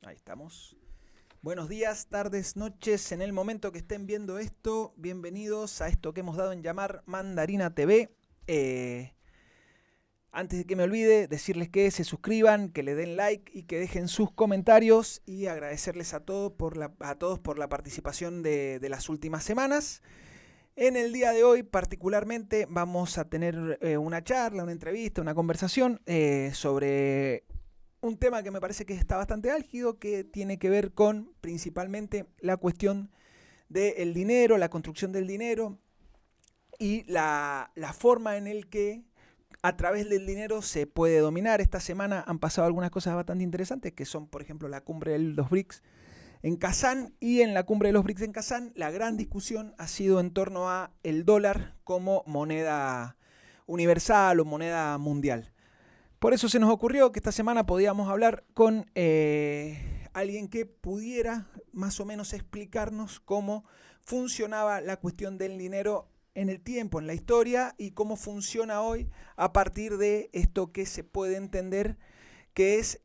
Ahí estamos. Buenos días, tardes, noches, en el momento que estén viendo esto, bienvenidos a esto que hemos dado en llamar Mandarina TV. Antes de que me olvide, decirles que se suscriban, que le den like y que dejen sus comentarios y agradecerles a todos por la participación de las últimas semanas. En el día de hoy particularmente vamos a tener una charla, una entrevista, una conversación sobre un tema que me parece que está bastante álgido, que tiene que ver con principalmente la cuestión del dinero, la construcción del dinero y la forma en el que a través del dinero se puede dominar. Esta semana han pasado algunas cosas bastante interesantes, que son, por ejemplo, la cumbre de los BRICS en Kazán, y en la cumbre de los BRICS en Kazán la gran discusión ha sido en torno a el dólar como moneda universal o moneda mundial. Por eso se nos ocurrió que esta semana podíamos hablar con alguien que pudiera más o menos explicarnos cómo funcionaba la cuestión del dinero en el tiempo, en la historia, y cómo funciona hoy a partir de esto que se puede entender que es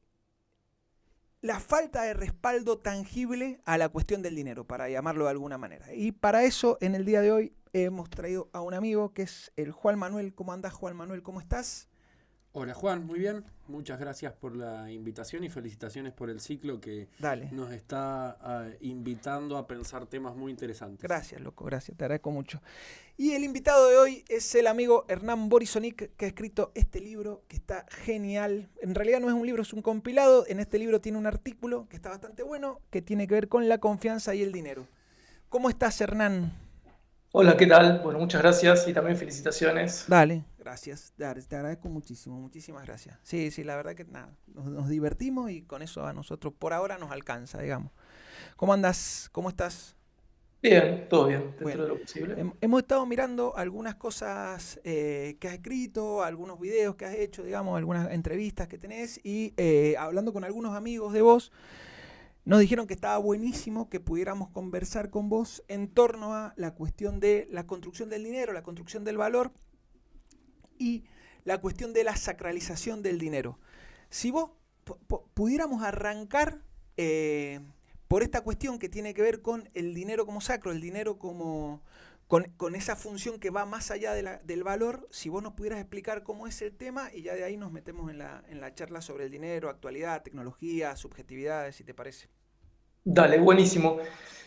la falta de respaldo tangible a la cuestión del dinero, para llamarlo de alguna manera. Y para eso, en el día de hoy, hemos traído a un amigo que es el Juan Manuel. ¿Cómo andás, Juan Manuel? ¿Cómo estás? Hola Juan, muy bien. Muchas gracias por la invitación y felicitaciones por el ciclo que Dale. nos está invitando a pensar temas muy interesantes. Gracias, loco, gracias, te agradezco mucho. Y el invitado de hoy es el amigo Hernán Borisonic, que ha escrito este libro que está genial. En realidad no es un libro, es un compilado. En este libro tiene un artículo que está bastante bueno, que tiene que ver con la confianza y el dinero. ¿Cómo estás, Hernán? Hola, ¿qué tal? Bueno, muchas gracias y también felicitaciones. Dale, gracias, dale, te agradezco muchísimo, muchísimas gracias. Sí, sí, la verdad que nada, nos divertimos y con eso a nosotros por ahora nos alcanza, digamos. ¿Cómo andas? ¿Cómo estás? Bien, todo bien, dentro Bueno, de lo posible. hemos estado mirando algunas cosas que has escrito, algunos videos que has hecho, digamos, algunas entrevistas que tenés, y hablando con algunos amigos de vos, nos dijeron que estaba buenísimo que pudiéramos conversar con vos en torno a la cuestión de la construcción del dinero, la construcción del valor y la cuestión de la sacralización del dinero. Si vos pudiéramos arrancar por esta cuestión que tiene que ver con el dinero como sacro, el dinero como con esa función que va más allá del valor, si vos nos pudieras explicar cómo es el tema, y ya de ahí nos metemos en la charla sobre el dinero, actualidad, tecnología, subjetividades, si te parece. Dale, buenísimo.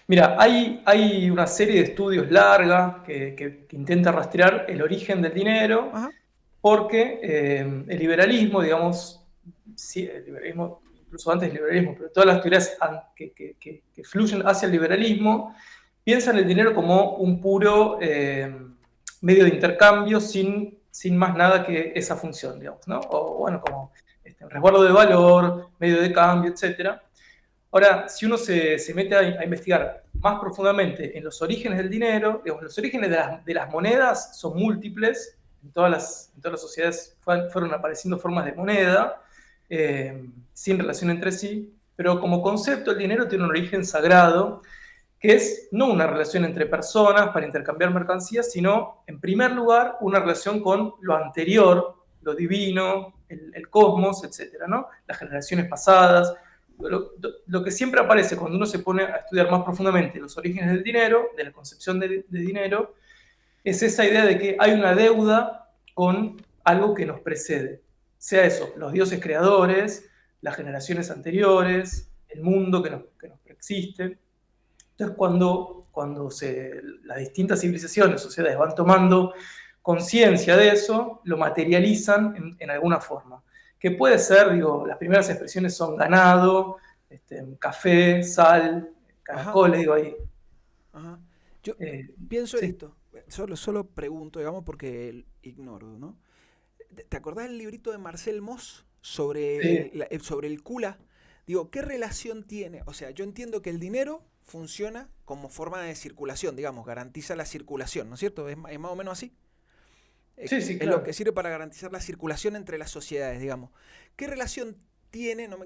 Mira, hay una serie de estudios larga que intenta rastrear el origen del dinero, Ajá. porque el liberalismo, digamos, sí, el liberalismo, incluso antes del liberalismo, pero todas las teorías que fluyen hacia el liberalismo, piensan el dinero como un puro medio de intercambio sin más nada que esa función, digamos, ¿no? O bueno, como un resguardo de valor, medio de cambio, etcétera. Ahora, si uno se mete a investigar más profundamente en los orígenes del dinero, digamos, los orígenes de las monedas son múltiples. En todas las sociedades fueron apareciendo formas de moneda sin relación entre sí, pero como concepto el dinero tiene un origen sagrado, que es no una relación entre personas para intercambiar mercancías, sino, en primer lugar, una relación con lo anterior, lo divino, el cosmos, etcétera, ¿no? Las generaciones pasadas. Lo que siempre aparece cuando uno se pone a estudiar más profundamente los orígenes del dinero, de la concepción de dinero, es esa idea de que hay una deuda con algo que nos precede. Sea eso, los dioses creadores, las generaciones anteriores, el mundo que nos preexiste. Entonces, cuando las distintas civilizaciones, sociedades van tomando conciencia de eso, lo materializan en alguna forma. Que puede ser, digo, las primeras expresiones son ganado, café, sal, Ajá. caracoles, digo ahí. Ajá. Yo Eh, pienso en sí, esto, solo pregunto, digamos, porque ignoro, ¿no? ¿Te acordás del librito de Marcel Mauss sobre sí, sobre el Kula? Digo, ¿qué relación tiene? O sea, yo entiendo que el dinero funciona como forma de circulación, digamos, garantiza la circulación, ¿no es cierto? Es más o menos así. sí, sí, Es lo que claro. sirve para garantizar la circulación entre las sociedades, digamos. ¿Qué relación tiene, no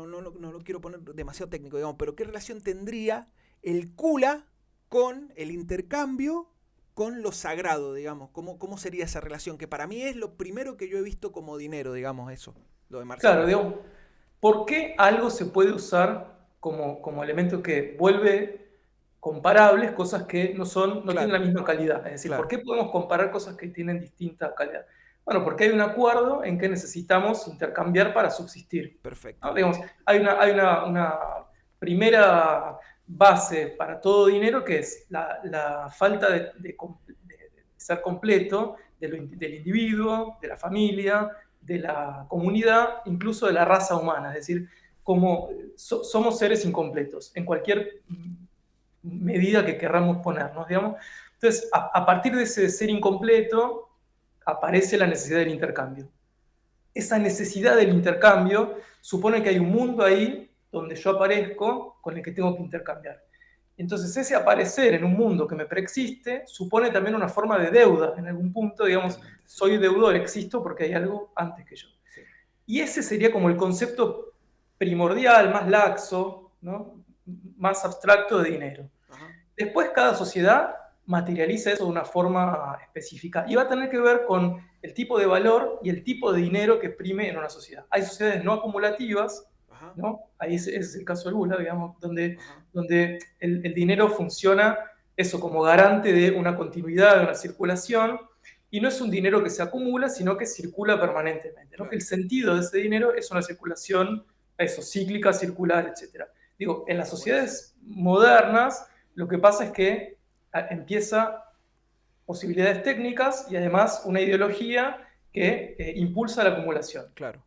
lo quiero poner demasiado técnico, digamos, pero qué relación tendría el Kula con el intercambio, con lo sagrado, digamos? ¿Cómo sería esa relación? Que para mí es lo primero que yo he visto como dinero, digamos, eso, lo de Marcel Claro, Mauss. digamos, ¿por qué algo se puede usar? como elemento que vuelve comparables cosas que no tienen la misma calidad. Es decir, ¿por qué podemos comparar cosas que tienen distinta calidad? Bueno, porque hay un acuerdo en que necesitamos intercambiar para subsistir. Perfecto. ¿No? Digamos, hay una primera base para todo dinero que es la falta de ser completo del individuo, de la familia, de la comunidad, incluso de la raza humana. Es decir, como somos seres incompletos en cualquier medida que querramos ponernos, digamos. Entonces, a partir de ese ser incompleto, aparece la necesidad del intercambio. Esa necesidad del intercambio supone que hay un mundo ahí donde yo aparezco con el que tengo que intercambiar. Entonces, ese aparecer en un mundo que me preexiste supone también una forma de deuda. En algún punto, digamos, soy deudor, existo porque hay algo antes que yo. Sí. Y ese sería como el concepto primordial, más laxo, ¿no? Más abstracto de dinero. Ajá. Después, cada sociedad materializa eso de una forma específica y va a tener que ver con el tipo de valor y el tipo de dinero que prime en una sociedad. Hay sociedades no acumulativas, ¿no? Ahí ese es el caso del Bula, digamos, donde el dinero funciona eso como garante de una continuidad, de una circulación, y no es un dinero que se acumula, sino que circula permanentemente, ¿no? Que el sentido de ese dinero es una circulación, eso, cíclica, circular, etc. Digo, en las sociedades modernas, lo que pasa es que empieza posibilidades técnicas y además una ideología que impulsa la acumulación. Claro.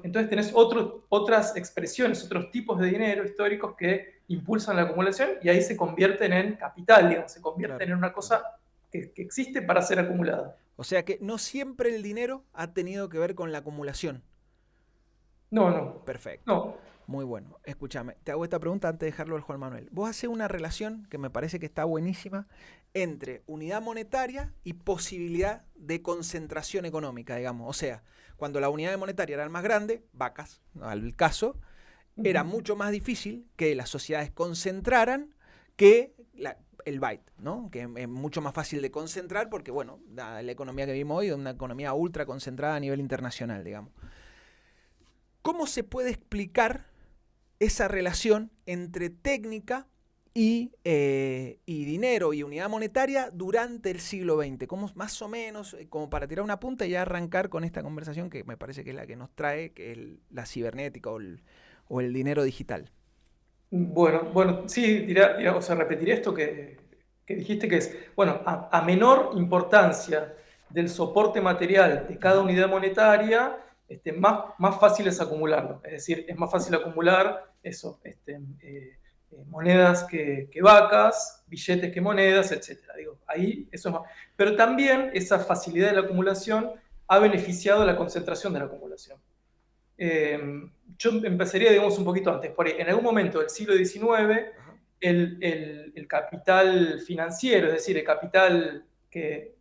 Entonces tenés otras expresiones, otros tipos de dinero históricos que impulsan la acumulación y ahí se convierten en capital, digamos, se convierten en una cosa que existe para ser acumulada. O sea que no siempre el dinero ha tenido que ver con la acumulación. No. Perfecto. No. Muy bueno. Escúchame, te hago esta pregunta antes de dejarlo al Juan Manuel. Vos haces una relación que me parece que está buenísima entre unidad monetaria y posibilidad de concentración económica, digamos. O sea, cuando la unidad monetaria era más grande, vacas, al caso, era mucho más difícil que las sociedades concentraran que el byte, ¿no? Que es mucho más fácil de concentrar porque, bueno, la economía que vivimos hoy es una economía ultra concentrada a nivel internacional, digamos. ¿Cómo se puede explicar esa relación entre técnica y dinero y unidad monetaria durante el siglo XX? ¿Cómo, más o menos, como para tirar una punta y ya arrancar con esta conversación que me parece que es la que nos trae, que es la cibernética o el dinero digital? Bueno, sí, repetiré esto que dijiste, que es, bueno, a menor importancia del soporte material de cada unidad monetaria, más fácil es acumularlo. Es decir, es más fácil acumular eso, monedas que vacas, billetes que monedas, etc. Digo, ahí eso es más. Pero también esa facilidad de la acumulación ha beneficiado la concentración de la acumulación. Yo empezaría, digamos, un poquito antes. Por ahí, en algún momento del siglo XIX, el capital financiero, es decir, el capital que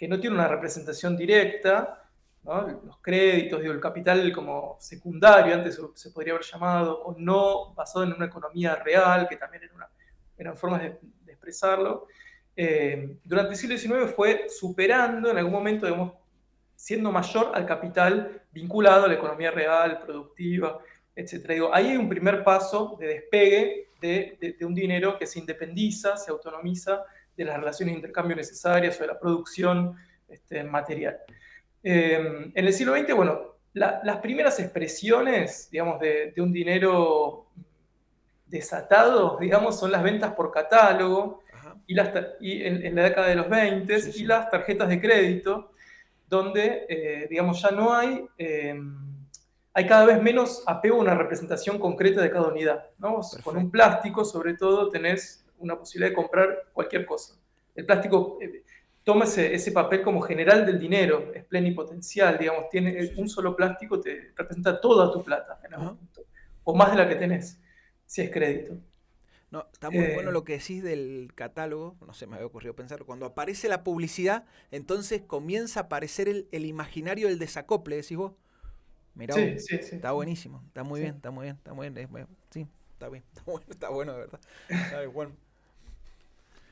no tiene una representación directa, ¿no? Los créditos, digo, el capital como secundario, antes se podría haber llamado, o no basado en una economía real, que también eran formas de expresarlo. Durante el siglo XIX fue superando en algún momento, digamos, siendo mayor al capital vinculado a la economía real, productiva, etc. Digo, ahí hay un primer paso de despegue de un dinero que se independiza, se autonomiza de las relaciones de intercambio necesarias o de la producción material. En el siglo XX, bueno, las primeras expresiones, digamos, de un dinero desatado, digamos, son las ventas por catálogo y en la década de los 20 y las tarjetas de crédito, donde, digamos, ya no hay cada vez menos apego a una representación concreta de cada unidad, ¿no? Con un plástico, sobre todo, tenés una posibilidad de comprar cualquier cosa. El plástico toma ese papel como general del dinero, es plenipotencial, digamos, tiene un solo plástico, te representa toda tu plata, en algún punto, o más de la que tenés, si es crédito. No, está muy bueno lo que decís del catálogo, no sé, me había ocurrido pensar, cuando aparece la publicidad, entonces comienza a aparecer el imaginario del desacople, decís vos. Mirá, sí. Está buenísimo, está muy bien, está muy bien, sí, está bueno de verdad. Bueno.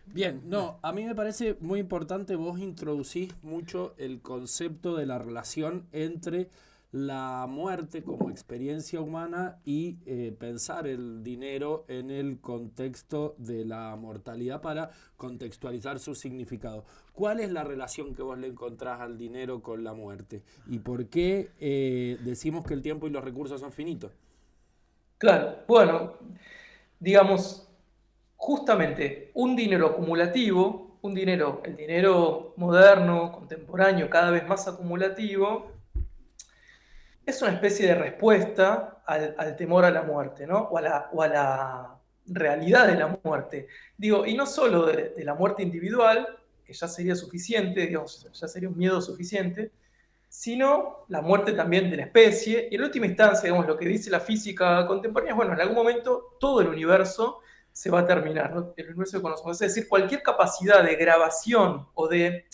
Bien, no, a mí me parece muy importante, vos introducís mucho el concepto de la relación entre la muerte como experiencia humana y pensar el dinero en el contexto de la mortalidad para contextualizar su significado. ¿Cuál es la relación que vos le encontrás al dinero con la muerte? ¿Y por qué decimos que el tiempo y los recursos son finitos? Claro, bueno, digamos, justamente un dinero acumulativo, el dinero moderno, contemporáneo, cada vez más acumulativo, es una especie de respuesta al temor a la muerte, ¿no? O a la realidad de la muerte. Digo, y no solo de la muerte individual, que ya sería suficiente, digamos, ya sería un miedo suficiente, sino la muerte también de la especie. Y en última instancia, digamos, lo que dice la física contemporánea es, bueno, en algún momento todo el universo se va a terminar, ¿no? El universo que conocemos. Es decir, cualquier capacidad de grabación o de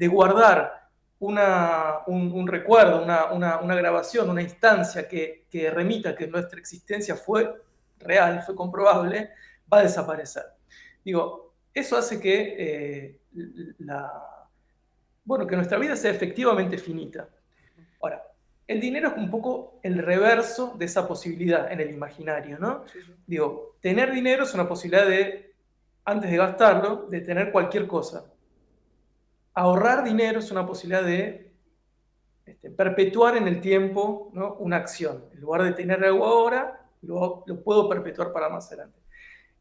guardar un recuerdo, una grabación, una instancia que remita que nuestra existencia fue real, fue comprobable, va a desaparecer. Digo, eso hace que que nuestra vida sea efectivamente finita. Ahora, el dinero es un poco el reverso de esa posibilidad en el imaginario, ¿no? Sí, sí. Digo, tener dinero es una posibilidad de, antes de gastarlo, de tener cualquier cosa. Ahorrar dinero es una posibilidad de perpetuar en el tiempo, ¿no?, una acción. En lugar de tener algo ahora, lo puedo perpetuar para más adelante.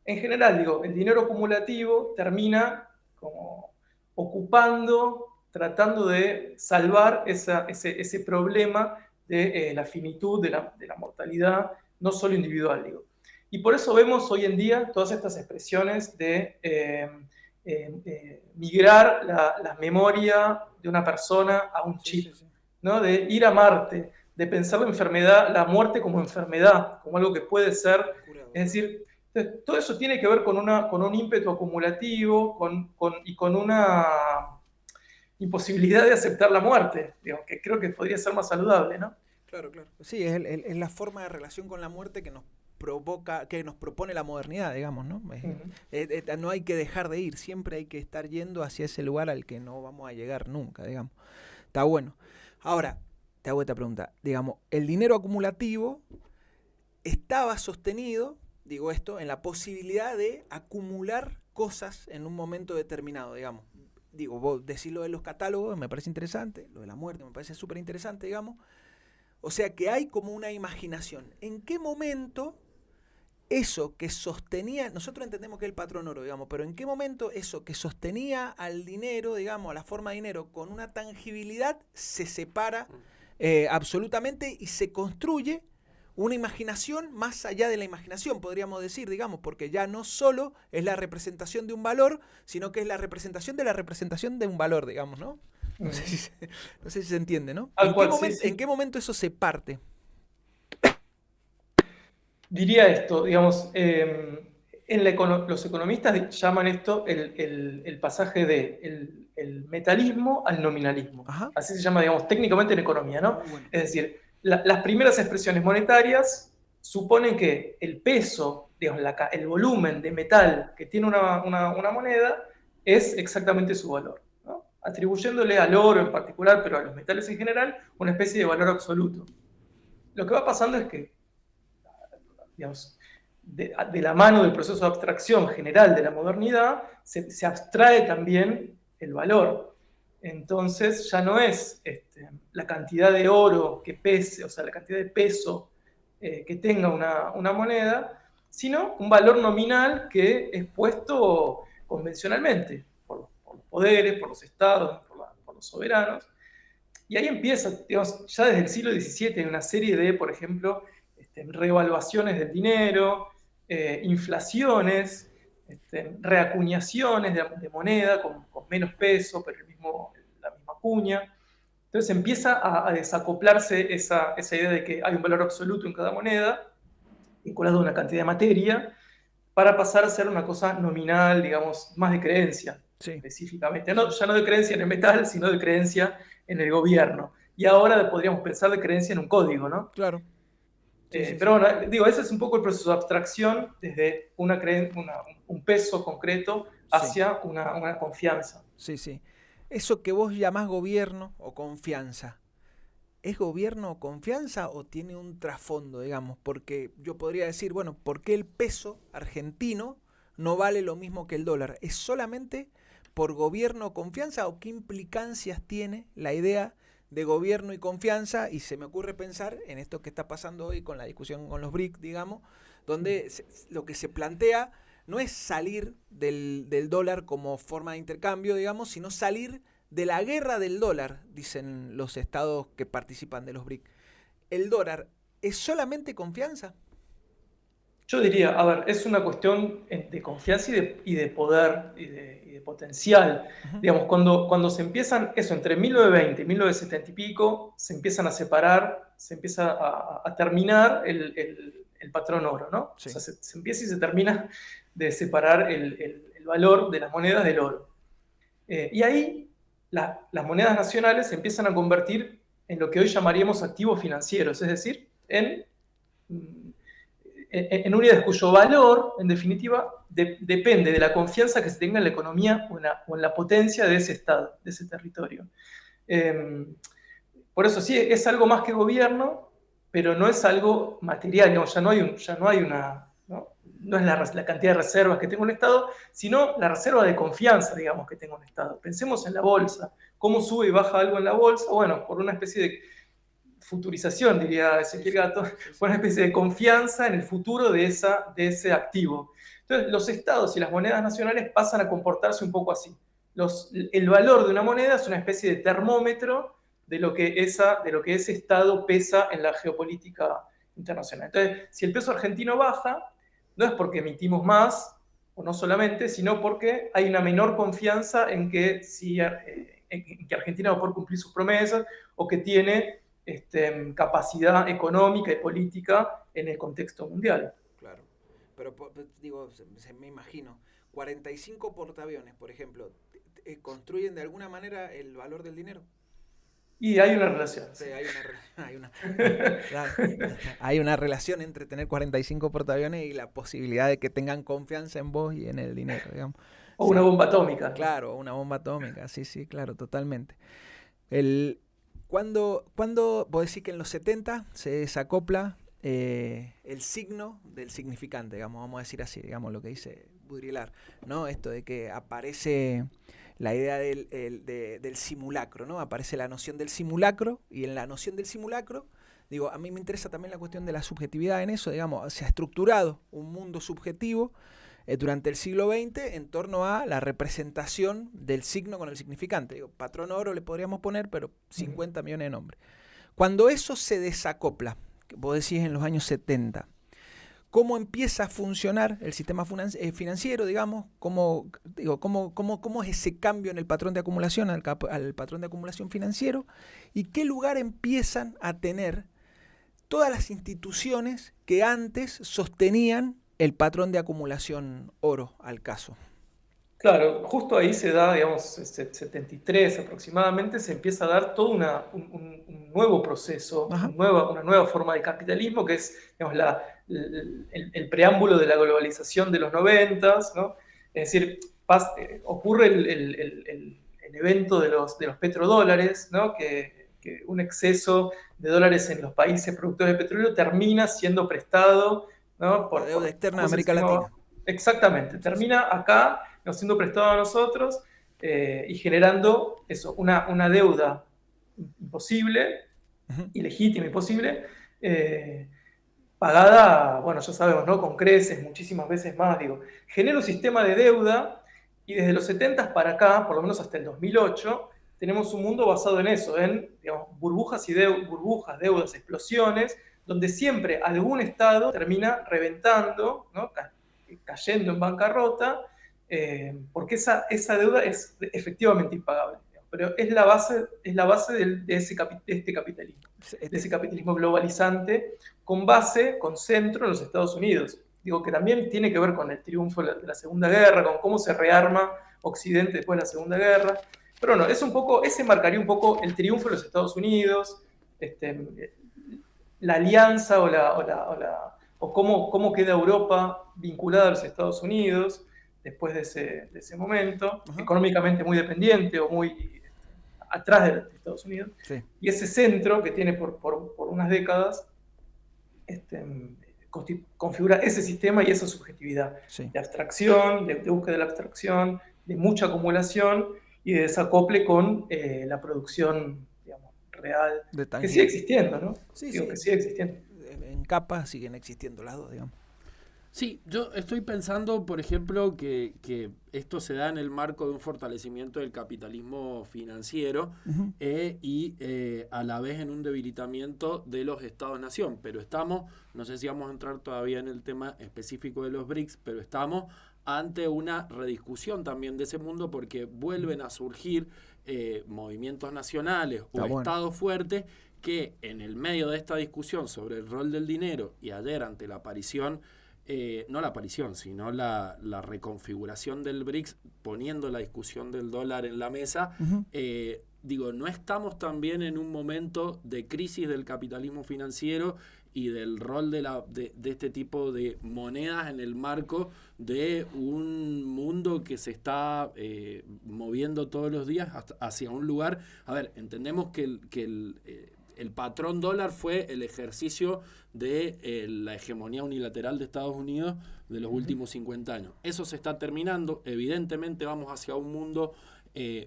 En general, digo, el dinero acumulativo termina como ocupando, tratando de salvar ese problema de la finitud, de la mortalidad, no solo individual, digo. Y por eso vemos hoy en día todas estas expresiones de migrar la memoria de una persona a un chip, Sí. ¿no? De ir a Marte, de pensar la enfermedad, la muerte como enfermedad, como algo que puede ser, Curado, es decir, todo eso tiene que ver con un ímpetu acumulativo y con una imposibilidad de aceptar la muerte, digamos, que creo que podría ser más saludable, ¿no? claro, claro. Sí, es la forma de relación con la muerte que nos provoca, que nos propone la modernidad, digamos, ¿no? No hay que dejar de ir, siempre hay que estar yendo hacia ese lugar al que no vamos a llegar nunca, digamos. Está bueno. Ahora, te hago esta pregunta. Digamos, el dinero acumulativo estaba sostenido, digo esto, en la posibilidad de acumular cosas en un momento determinado, digamos. Digo, vos decís lo de los catálogos, me parece interesante, lo de la muerte me parece súper interesante, digamos. O sea que hay como una imaginación. ¿En qué momento eso que sostenía, nosotros entendemos que es el patrón oro, digamos, pero en qué momento eso que sostenía al dinero, digamos, a la forma de dinero con una tangibilidad se separa absolutamente y se construye una imaginación más allá de la imaginación, podríamos decir, digamos, porque ya no solo es la representación de un valor, sino que es la representación de un valor, digamos, ¿no? No sé si se entiende, ¿no? ¿En qué momento eso se parte? Diría esto, digamos, los economistas llaman esto el pasaje del metalismo al nominalismo. Ajá. Así se llama, digamos, técnicamente en economía, ¿no? Muy bueno. Es decir, las primeras expresiones monetarias suponen que el peso, digamos, el volumen de metal que tiene una moneda es exactamente su valor, ¿no? Atribuyéndole al oro en particular, pero a los metales en general, una especie de valor absoluto. Lo que va pasando es que, digamos, de la mano del proceso de abstracción general de la modernidad, se abstrae también el valor. Entonces ya no es la cantidad de oro que pese, o sea, la cantidad de peso que tenga una moneda, sino un valor nominal que es puesto convencionalmente por los poderes, por los estados, por los soberanos. Y ahí empieza, digamos, ya desde el siglo XVII hay una serie de, por ejemplo, revaluaciones del dinero, inflaciones, reacuñaciones de moneda con menos peso, pero la misma cuña. Entonces empieza a desacoplarse esa idea de que hay un valor absoluto en cada moneda, vinculado a una cantidad de materia, para pasar a ser una cosa nominal, digamos, más de creencia, Sí. específicamente. No, ya no de creencia en el metal, sino de creencia en el gobierno. Y ahora podríamos pensar de creencia en un código, ¿no? Claro. Sí. Pero bueno, digo, ese es un poco el proceso de abstracción desde un peso concreto hacia una confianza. Sí. Eso que vos llamás gobierno o confianza, ¿es gobierno o confianza o tiene un trasfondo, digamos? Porque yo podría decir, bueno, ¿por qué el peso argentino no vale lo mismo que el dólar? ¿Es solamente por gobierno o confianza o qué implicancias tiene la idea de gobierno y confianza? Y se me ocurre pensar en esto que está pasando hoy con la discusión con los BRIC, digamos, donde lo que se plantea no es salir del dólar como forma de intercambio, digamos, sino salir de la guerra del dólar, dicen los estados que participan de los BRIC. ¿El dólar es solamente confianza? Yo diría, a ver, es una cuestión de confianza y de poder y de potencial. Uh-huh. Digamos, cuando se empiezan, eso, entre 1920 y 1970 y pico, se empiezan a separar, se empieza a terminar el patrón oro, ¿no? Sí. O sea, se empieza y se termina de separar el valor de las monedas del oro. Y ahí las monedas nacionales se empiezan a convertir en lo que hoy llamaríamos activos financieros, es decir, en unidades cuyo valor, en definitiva, depende de la confianza que se tenga en la economía o en la potencia de ese estado, de ese territorio. Por eso sí, es algo más que gobierno, pero no es algo material, digamos, ya no hay una... No es la cantidad de reservas que tenga un Estado, sino la reserva de confianza, digamos, que tenga un Estado. Pensemos en la bolsa. ¿Cómo sube y baja algo en la bolsa? Bueno, por una especie de futurización, diría Ezequiel Gato, por una especie de confianza en el futuro de ese activo. Entonces, los estados y las monedas nacionales pasan a comportarse un poco así. El valor de una moneda es una especie de termómetro de lo que ese estado pesa en la geopolítica internacional. Entonces, si el peso argentino baja, no es porque emitimos más, o no solamente, sino porque hay una menor confianza en que Argentina va a poder cumplir sus promesas o que tiene capacidad económica y política en el contexto mundial. Claro, pero digo, me imagino, 45 portaaviones, por ejemplo, ¿construyen de alguna manera el valor del dinero? Y hay una relación. Sí, hay una relación entre tener 45 portaaviones y la posibilidad de que tengan confianza en vos y en el dinero, digamos. O una bomba atómica. Claro, una bomba atómica, sí, claro, totalmente. Cuando vos decís que en los 70 se desacopla el signo del significante, digamos, vamos a decir así, digamos, lo que dice Baudrillard, ¿no? Esto de que aparece la idea del simulacro, ¿no? Aparece la noción del simulacro, y en la noción del simulacro, digo, a mí me interesa también la cuestión de la subjetividad en eso, digamos, se ha estructurado un mundo subjetivo durante el siglo XX en torno a la representación del signo con el significante. Digo, patrón oro le podríamos poner, pero 50 millones de nombres. Cuando eso se desacopla, que vos decís en los años 70, ¿cómo empieza a funcionar el sistema financiero, digamos? ¿Cómo es ese cambio en el patrón de acumulación, al patrón de acumulación financiero? ¿Y qué lugar empiezan a tener todas las instituciones que antes sostenían el patrón de acumulación oro al caso? Claro, justo ahí se da, digamos, 73 aproximadamente, se empieza a dar todo un nuevo proceso, una nueva forma de capitalismo, que es, digamos, el preámbulo de la globalización de los 90, ¿no? Es decir, ocurre el evento de los petrodólares, ¿no? Que un exceso de dólares en los países productores de petróleo termina siendo prestado, ¿no? La deuda externa de América Latina. Exactamente, termina acá siendo prestado a nosotros y generando eso, una deuda imposible, ilegítima, imposible, pagada, bueno, ya sabemos, ¿no? Con creces, muchísimas veces más, digo. Genera un sistema de deuda y desde los 70 para acá, por lo menos hasta el 2008, tenemos un mundo basado en eso, en, digamos, burbujas, deudas, explosiones, donde siempre algún estado termina reventando, ¿no? Cayendo en bancarrota, porque esa deuda es efectivamente impagable. Pero es la base de este capitalismo, de ese capitalismo globalizante con centro en los Estados Unidos. Digo que también tiene que ver con el triunfo de la Segunda Guerra, con cómo se rearma Occidente después de la Segunda Guerra. Pero no, ese marcaría un poco el triunfo de los Estados Unidos, la alianza o cómo queda Europa vinculada a los Estados Unidos después de ese momento, económicamente muy dependiente o muy atrás de Estados Unidos. Sí. Y ese centro que tiene por unas décadas configura ese sistema y esa subjetividad Sí. de abstracción, de búsqueda de la abstracción, de mucha acumulación y de desacople con la producción, digamos, real, De que tangible. sigue existiendo, ¿no? Sí, Digo, sí. que sigue existiendo. En capas siguen existiendo las dos, digamos. Sí, yo estoy pensando, por ejemplo, que esto se da en el marco de un fortalecimiento del capitalismo financiero Ujú. y a la vez en un debilitamiento de los estados-nación. Pero estamos, no sé si vamos a entrar todavía en el tema específico de los BRICS, pero estamos ante una rediscusión también de ese mundo porque vuelven a surgir movimientos nacionales o Está bueno. estados fuertes que en el medio de esta discusión sobre el rol del dinero y ayer ante la aparición no la aparición, sino la reconfiguración del BRICS, poniendo la discusión del dólar en la mesa, Ujú. digo, no estamos también en un momento de crisis del capitalismo financiero y del rol de este tipo de monedas en el marco de un mundo que se está moviendo todos los días hacia un lugar. A ver, entendemos que el patrón dólar fue el ejercicio de la hegemonía unilateral de Estados Unidos de los últimos 50 años. Eso se está terminando. Evidentemente vamos hacia un mundo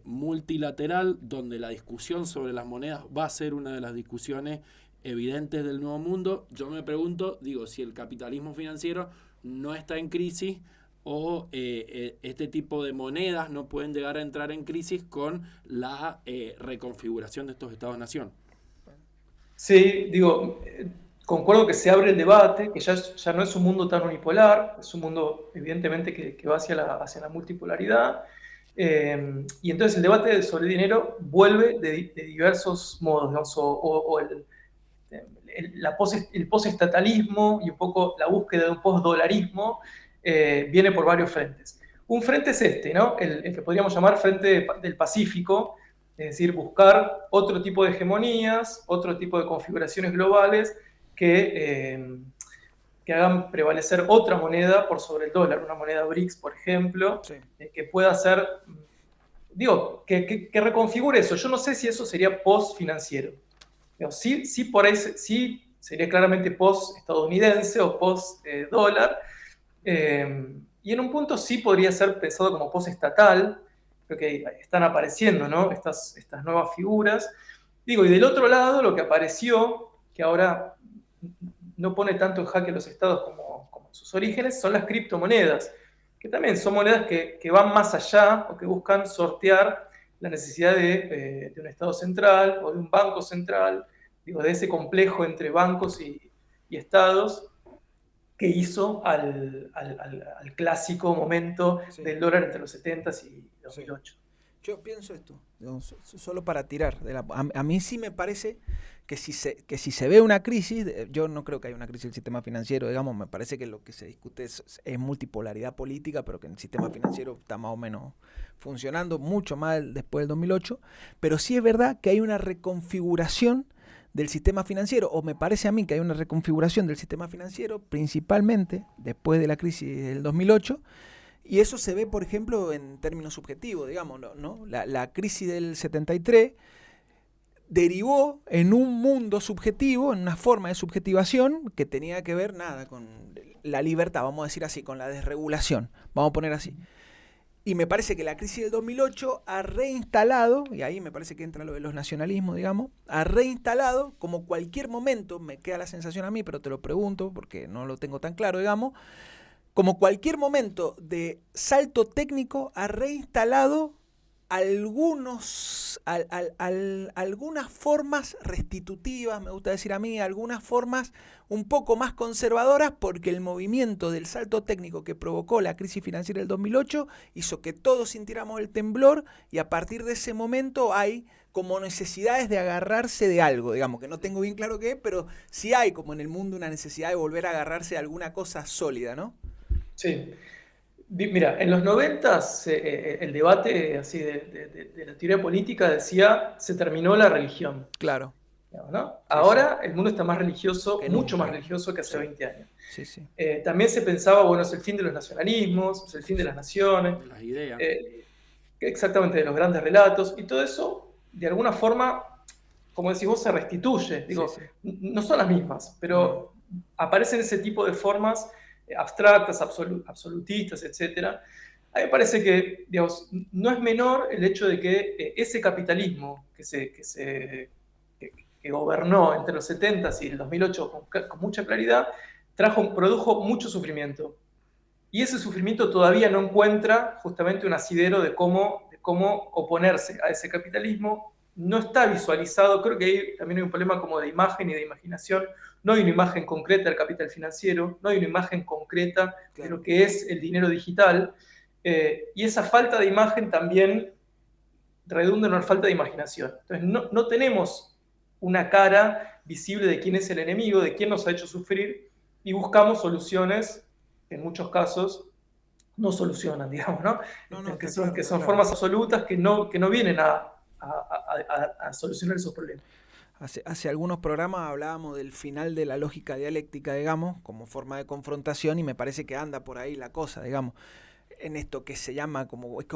multilateral donde la discusión sobre las monedas va a ser una de las discusiones evidentes del nuevo mundo. Yo me pregunto, digo, si el capitalismo financiero no está en crisis o este tipo de monedas no pueden llegar a entrar en crisis con la reconfiguración de estos estados-nación. Sí, digo, concuerdo que se abre el debate, que ya no es un mundo tan unipolar, es un mundo evidentemente que va hacia la multipolaridad. Y entonces el debate sobre el dinero vuelve de diversos modos, ¿no? O el postestatalismo y un poco la búsqueda de un postdolarismo viene por varios frentes. Un frente es este, ¿no? El que podríamos llamar frente del Pacífico, es decir, buscar otro tipo de hegemonías, otro tipo de configuraciones globales que hagan prevalecer otra moneda por sobre el dólar, una moneda BRICS, por ejemplo, Sí. que pueda ser, digo, que reconfigure eso. Yo no sé si eso sería post-financiero. Sí, por ahí sí sería claramente post-estadounidense o post-dólar. Y en un punto sí podría ser pensado como post-estatal. Creo que están apareciendo, ¿no? Estas nuevas figuras. Digo, y del otro lado, lo que apareció, que ahora no pone tanto en jaque a los estados como en sus orígenes, son las criptomonedas, que también son monedas que van más allá o que buscan sortear la necesidad de un estado central o de un banco central, digo, de ese complejo entre bancos y estados que hizo al clásico momento Sí. del dólar entre los 70s y 2008. Sí. Yo pienso esto, solo para tirar. A mí sí me parece que si se ve una crisis, yo no creo que haya una crisis del sistema financiero, digamos, me parece que lo que se discute es multipolaridad política, pero que el sistema financiero está más o menos funcionando mucho mal después del 2008, pero sí es verdad que hay una reconfiguración del sistema financiero, o me parece a mí que hay una reconfiguración del sistema financiero, principalmente después de la crisis del 2008, y eso se ve, por ejemplo, en términos subjetivos, digamos, ¿no? La crisis del 73 derivó en un mundo subjetivo, en una forma de subjetivación que tenía que ver nada con la libertad, vamos a decir así, con la desregulación, vamos a poner así. Y me parece que la crisis del 2008 ha reinstalado, y ahí me parece que entra lo de los nacionalismos, digamos, ha reinstalado, como cualquier momento, me queda la sensación a mí, pero te lo pregunto porque no lo tengo tan claro, digamos, como cualquier momento de salto técnico, ha reinstalado algunas formas restitutivas, me gusta decir a mí, algunas formas un poco más conservadoras, porque el movimiento del salto técnico que provocó la crisis financiera del 2008 hizo que todos sintiéramos el temblor, y a partir de ese momento hay como necesidades de agarrarse de algo, digamos, que no tengo bien claro qué es, pero sí hay como en el mundo una necesidad de volver a agarrarse de alguna cosa sólida, ¿no? Sí. Mira, en los 90 el debate así de la teoría política decía se terminó la religión. Claro. ¿No? Sí, Ahora el mundo está más religioso, que mucho nunca. más religioso que hace Sí. 20 años. Sí, sí. También se pensaba, bueno, es el fin de los nacionalismos, es el fin de las naciones, De las ideas. exactamente, de los grandes relatos, y todo eso de alguna forma, como decís vos, se restituye. Digo, Sí, sí. no son las mismas, pero aparecen ese tipo de formas abstractas, absolutistas, etcétera. A mí me parece que, digamos, no es menor el hecho de que ese capitalismo que gobernó entre los 70s y el 2008 con mucha claridad, produjo mucho sufrimiento. Y ese sufrimiento todavía no encuentra justamente un asidero de cómo oponerse a ese capitalismo. No está visualizado, creo que ahí también hay un problema como de imagen y de imaginación. No hay una imagen concreta del capital financiero, no hay una imagen concreta de lo que es el dinero digital. Y esa falta de imagen también redunda en una falta de imaginación. Entonces, no tenemos una cara visible de quién es el enemigo, de quién nos ha hecho sufrir, y buscamos soluciones que en muchos casos no solucionan, digamos, ¿no? No, Que está son, claro, que está son claro. formas absolutas que no vienen a solucionar esos problemas. Hace algunos programas hablábamos del final de la lógica dialéctica, digamos, como forma de confrontación, y me parece que anda por ahí la cosa, digamos, en esto que se llama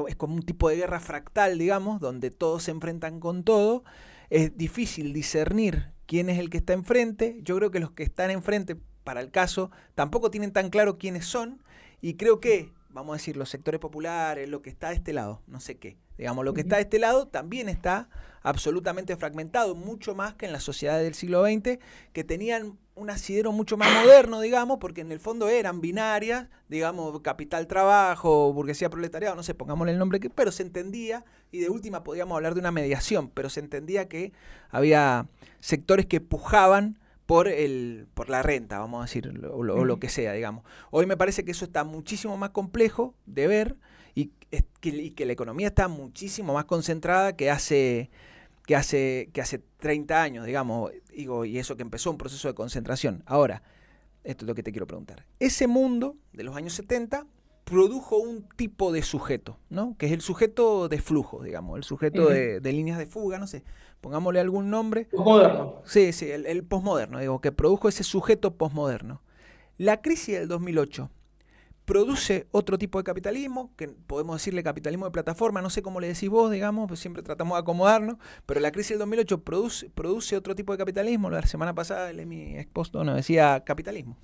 es como un tipo de guerra fractal, digamos, donde todos se enfrentan con todo. Es difícil discernir quién es el que está enfrente. Yo creo que los que están enfrente, para el caso, tampoco tienen tan claro quiénes son, y creo que, vamos a decir, los sectores populares, lo que está de este lado, no sé qué, digamos, lo que está de este lado también está absolutamente fragmentado, mucho más que en las sociedades del siglo XX, que tenían un asidero mucho más moderno, digamos, porque en el fondo eran binarias, digamos, capital-trabajo, burguesía-proletariado, no sé, pongámosle el nombre que, pero se entendía, y de última podíamos hablar de una mediación, pero se entendía que había sectores que pujaban por la renta, vamos a decir, o lo que sea, digamos. Hoy me parece que eso está muchísimo más complejo de ver, y que la economía está muchísimo más concentrada que hace 30 años, digamos, digo, y eso que empezó un proceso de concentración. Ahora, esto es lo que te quiero preguntar. Ese mundo de los años 70 produjo un tipo de sujeto, ¿no? Que es el sujeto de flujo, digamos, el sujeto de líneas de fuga, no sé, pongámosle algún nombre. Moderno. Sí, sí, el posmoderno, digo, que produjo ese sujeto posmoderno. La crisis del 2008 produce otro tipo de capitalismo, que podemos decirle capitalismo de plataforma, no sé cómo le decís vos, digamos, pues siempre tratamos de acomodarnos, pero la crisis del 2008 produce otro tipo de capitalismo. La semana pasada mi esposo nos decía capitalismo,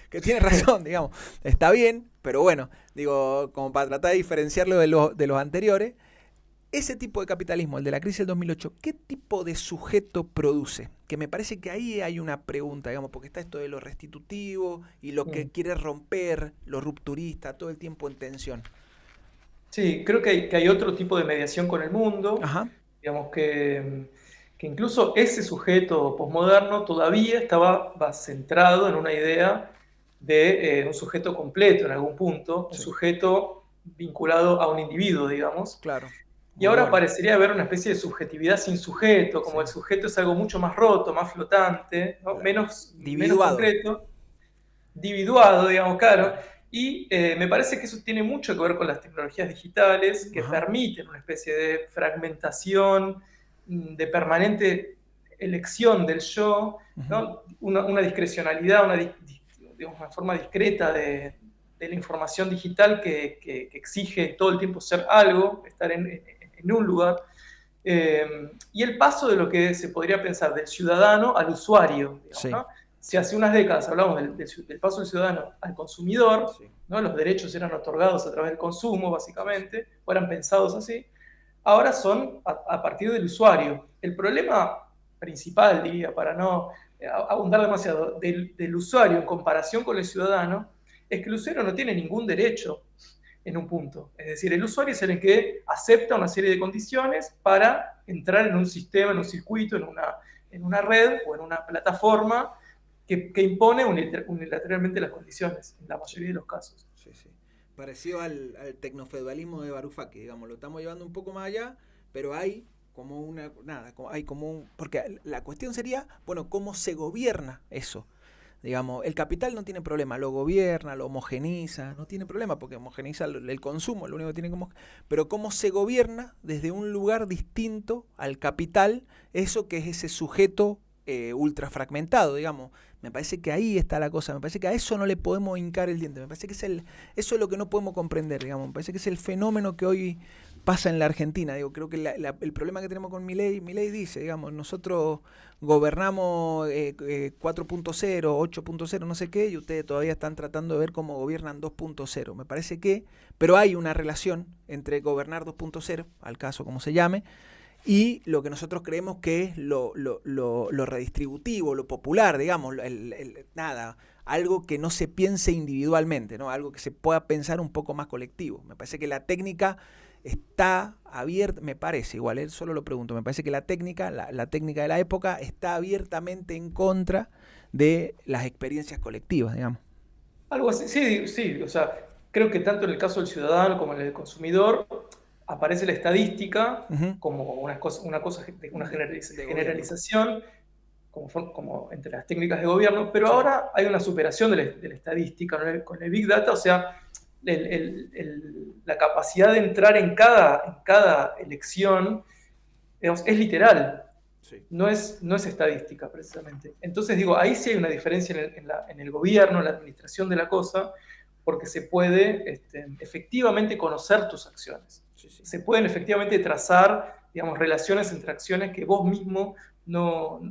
que tiene razón, digamos, está bien, pero bueno, digo, como para tratar de diferenciarlo de los anteriores, ese tipo de capitalismo, el de la crisis del 2008, ¿qué tipo de sujeto produce? Que me parece que ahí hay una pregunta, digamos, porque está esto de lo restitutivo y lo que quiere romper, lo rupturista, todo el tiempo en tensión. Sí, creo que hay otro tipo de mediación con el mundo, Ajá. digamos que incluso ese sujeto posmoderno todavía estaba centrado en una idea de un sujeto completo en algún punto, un Sí, sujeto vinculado a un individuo, digamos. claro. Y Muy ahora bueno. parecería haber una especie de subjetividad sin sujeto, como Sí. el sujeto es algo mucho más roto, más flotante, ¿no? Menos Dividuado. concreto, individuado, digamos, claro. Claro. Y me parece que eso tiene mucho que ver con las tecnologías digitales que Ajá. permiten una especie de fragmentación, de permanente elección del yo, Uh-huh. ¿no? Una discrecionalidad, digamos, una forma discreta de la información digital que exige todo el tiempo ser algo, estar en un lugar. Y el paso de lo que se podría pensar del ciudadano al usuario, digamos, Sí. ¿no? Si hace unas décadas hablamos del paso del ciudadano al consumidor, Sí. ¿no? Los derechos eran otorgados a través del consumo, básicamente, o eran pensados así, ahora son a partir del usuario. El problema principal, diría, para no abundar demasiado, del usuario en comparación con el ciudadano, es que el usuario no tiene ningún derecho en un punto. Es decir, el usuario es el que acepta una serie de condiciones para entrar en un sistema, en un circuito, en una red o en una plataforma que impone unilateralmente las condiciones, en la Sí, mayoría de los casos. sí, sí. Parecido al tecnofeudalismo de Varoufakis, digamos, lo estamos llevando un poco más allá, pero hay como hay como porque la cuestión sería, bueno, ¿cómo se gobierna eso? Digamos, el capital no tiene problema, lo gobierna, lo homogeniza, no tiene problema porque homogeniza el consumo, lo único que tiene como... Pero cómo se gobierna desde un lugar distinto al capital, eso que es ese sujeto ultra fragmentado, digamos. Me parece que ahí está la cosa, me parece que a eso no le podemos hincar el diente, me parece que eso es lo que no podemos comprender, digamos, me parece que es el fenómeno que hoy pasa en la Argentina. Digo, creo que el problema que tenemos con Milei dice, digamos, nosotros gobernamos 4.0, 8.0, no sé qué, y ustedes todavía están tratando de ver cómo gobiernan 2.0. Me parece que, pero hay una relación entre gobernar 2.0, al caso como se llame, y lo que nosotros creemos que es lo redistributivo, lo popular, digamos, nada, algo que no se piense individualmente, ¿no? Algo que se pueda pensar un poco más colectivo. Me parece que la técnica está abierta, me parece, igual, solo lo pregunto, me parece que la técnica de la época está abiertamente en contra de las experiencias colectivas, digamos. Algo así, sí, sí, o sea, creo que tanto en el caso del ciudadano como en el del consumidor aparece la estadística como una cosa de una generalización, como entre las técnicas de gobierno, pero ahora hay una superación de la estadística con el Big Data, o sea, la capacidad de entrar en cada elección, digamos, es literal. Sí. No es estadística, precisamente. Entonces, digo, ahí sí hay una diferencia en el gobierno, en la administración de la cosa, porque se puede efectivamente conocer tus acciones. Sí. Se pueden efectivamente trazar, digamos, relaciones entre acciones que vos mismo no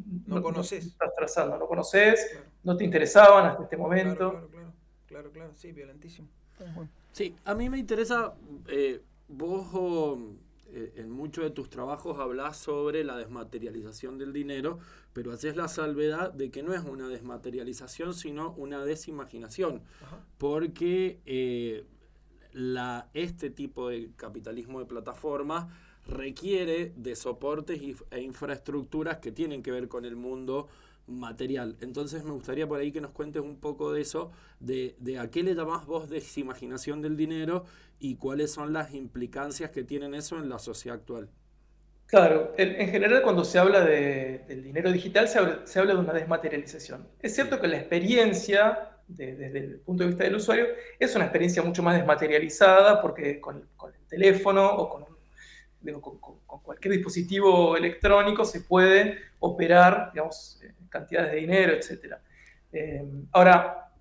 conoces. No estás trazando, no conoces, claro. No te interesaban hasta este momento. Claro, sí, violentísimo. Sí, a mí me interesa, vos en muchos de tus trabajos hablás sobre la desmaterialización del dinero, pero haces la salvedad de que no es una desmaterialización, sino una desimaginación. Ajá. Porque este tipo de capitalismo de plataformas requiere de soportes e infraestructuras que tienen que ver con el mundo material. Entonces me gustaría por ahí que nos cuentes un poco de eso, de a qué le llamás vos desimaginación del dinero y cuáles son las implicancias que tienen eso en la sociedad actual. Claro, en general cuando se habla del dinero digital se habla de una desmaterialización. Es cierto que la experiencia, desde el punto de vista del usuario, es una experiencia mucho más desmaterializada porque con el teléfono o con cualquier dispositivo electrónico se puede operar, digamos, cantidades de dinero, etc. Ahora,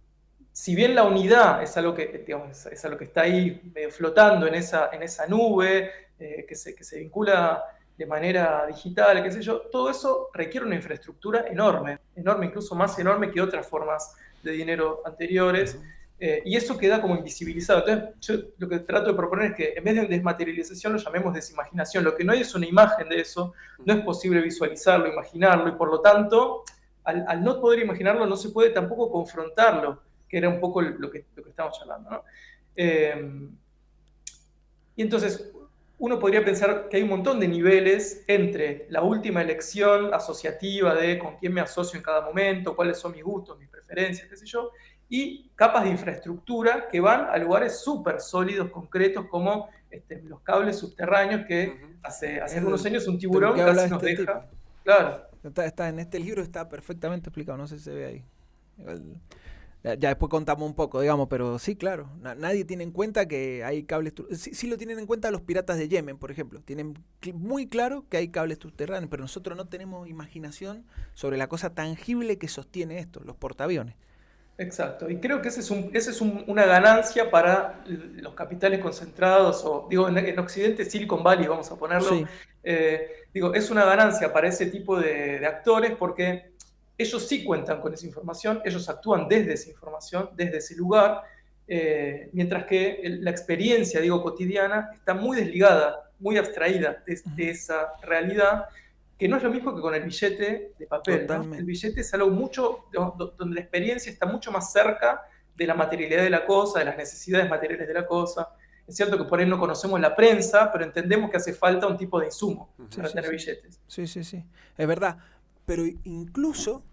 si bien la unidad es algo que, digamos, es algo que está ahí medio flotando en esa nube, que se vincula de manera digital, qué sé yo, todo eso requiere una infraestructura enorme, incluso más enorme que otras formas de dinero anteriores. Y eso queda como invisibilizado. Entonces, yo lo que trato de proponer es que en vez de desmaterialización lo llamemos desimaginación. Lo que no hay es una imagen de eso, no es posible visualizarlo, imaginarlo, y por lo tanto, al no poder imaginarlo, no se puede tampoco confrontarlo, que era un poco lo que estamos hablando, ¿no? Y entonces, uno podría pensar que hay un montón de niveles entre la última elección asociativa de con quién me asocio en cada momento, cuáles son mis gustos, mis preferencias, qué sé yo, y capas de infraestructura que van a lugares súper sólidos, concretos, como los cables subterráneos que hace algunos años un tiburón casi nos deja. Tipo. Claro. Está en este libro, está perfectamente explicado, no sé si se ve ahí. Ya después contamos un poco, digamos, pero sí, claro, nadie tiene en cuenta que hay cables... Sí lo tienen en cuenta los piratas de Yemen, por ejemplo. Tienen muy claro que hay cables subterráneos, pero nosotros no tenemos imaginación sobre la cosa tangible que sostiene esto, los portaaviones. Exacto, y creo que esa es una ganancia para los capitales concentrados, o digo, en Occidente, Silicon Valley, vamos a ponerlo. Sí. Digo, es una ganancia para ese tipo de actores porque ellos sí cuentan con esa información, ellos actúan desde esa información, desde ese lugar, mientras que la experiencia, digo, cotidiana está muy desligada, muy abstraída de esa realidad, que no es lo mismo que con el billete de papel, ¿no? El billete es algo mucho, donde la experiencia está mucho más cerca de la materialidad de la cosa, de las necesidades materiales de la cosa. Es cierto que por ahí no conocemos la prensa, pero entendemos que hace falta un tipo de insumo para tener billetes. Sí, es verdad. Pero incluso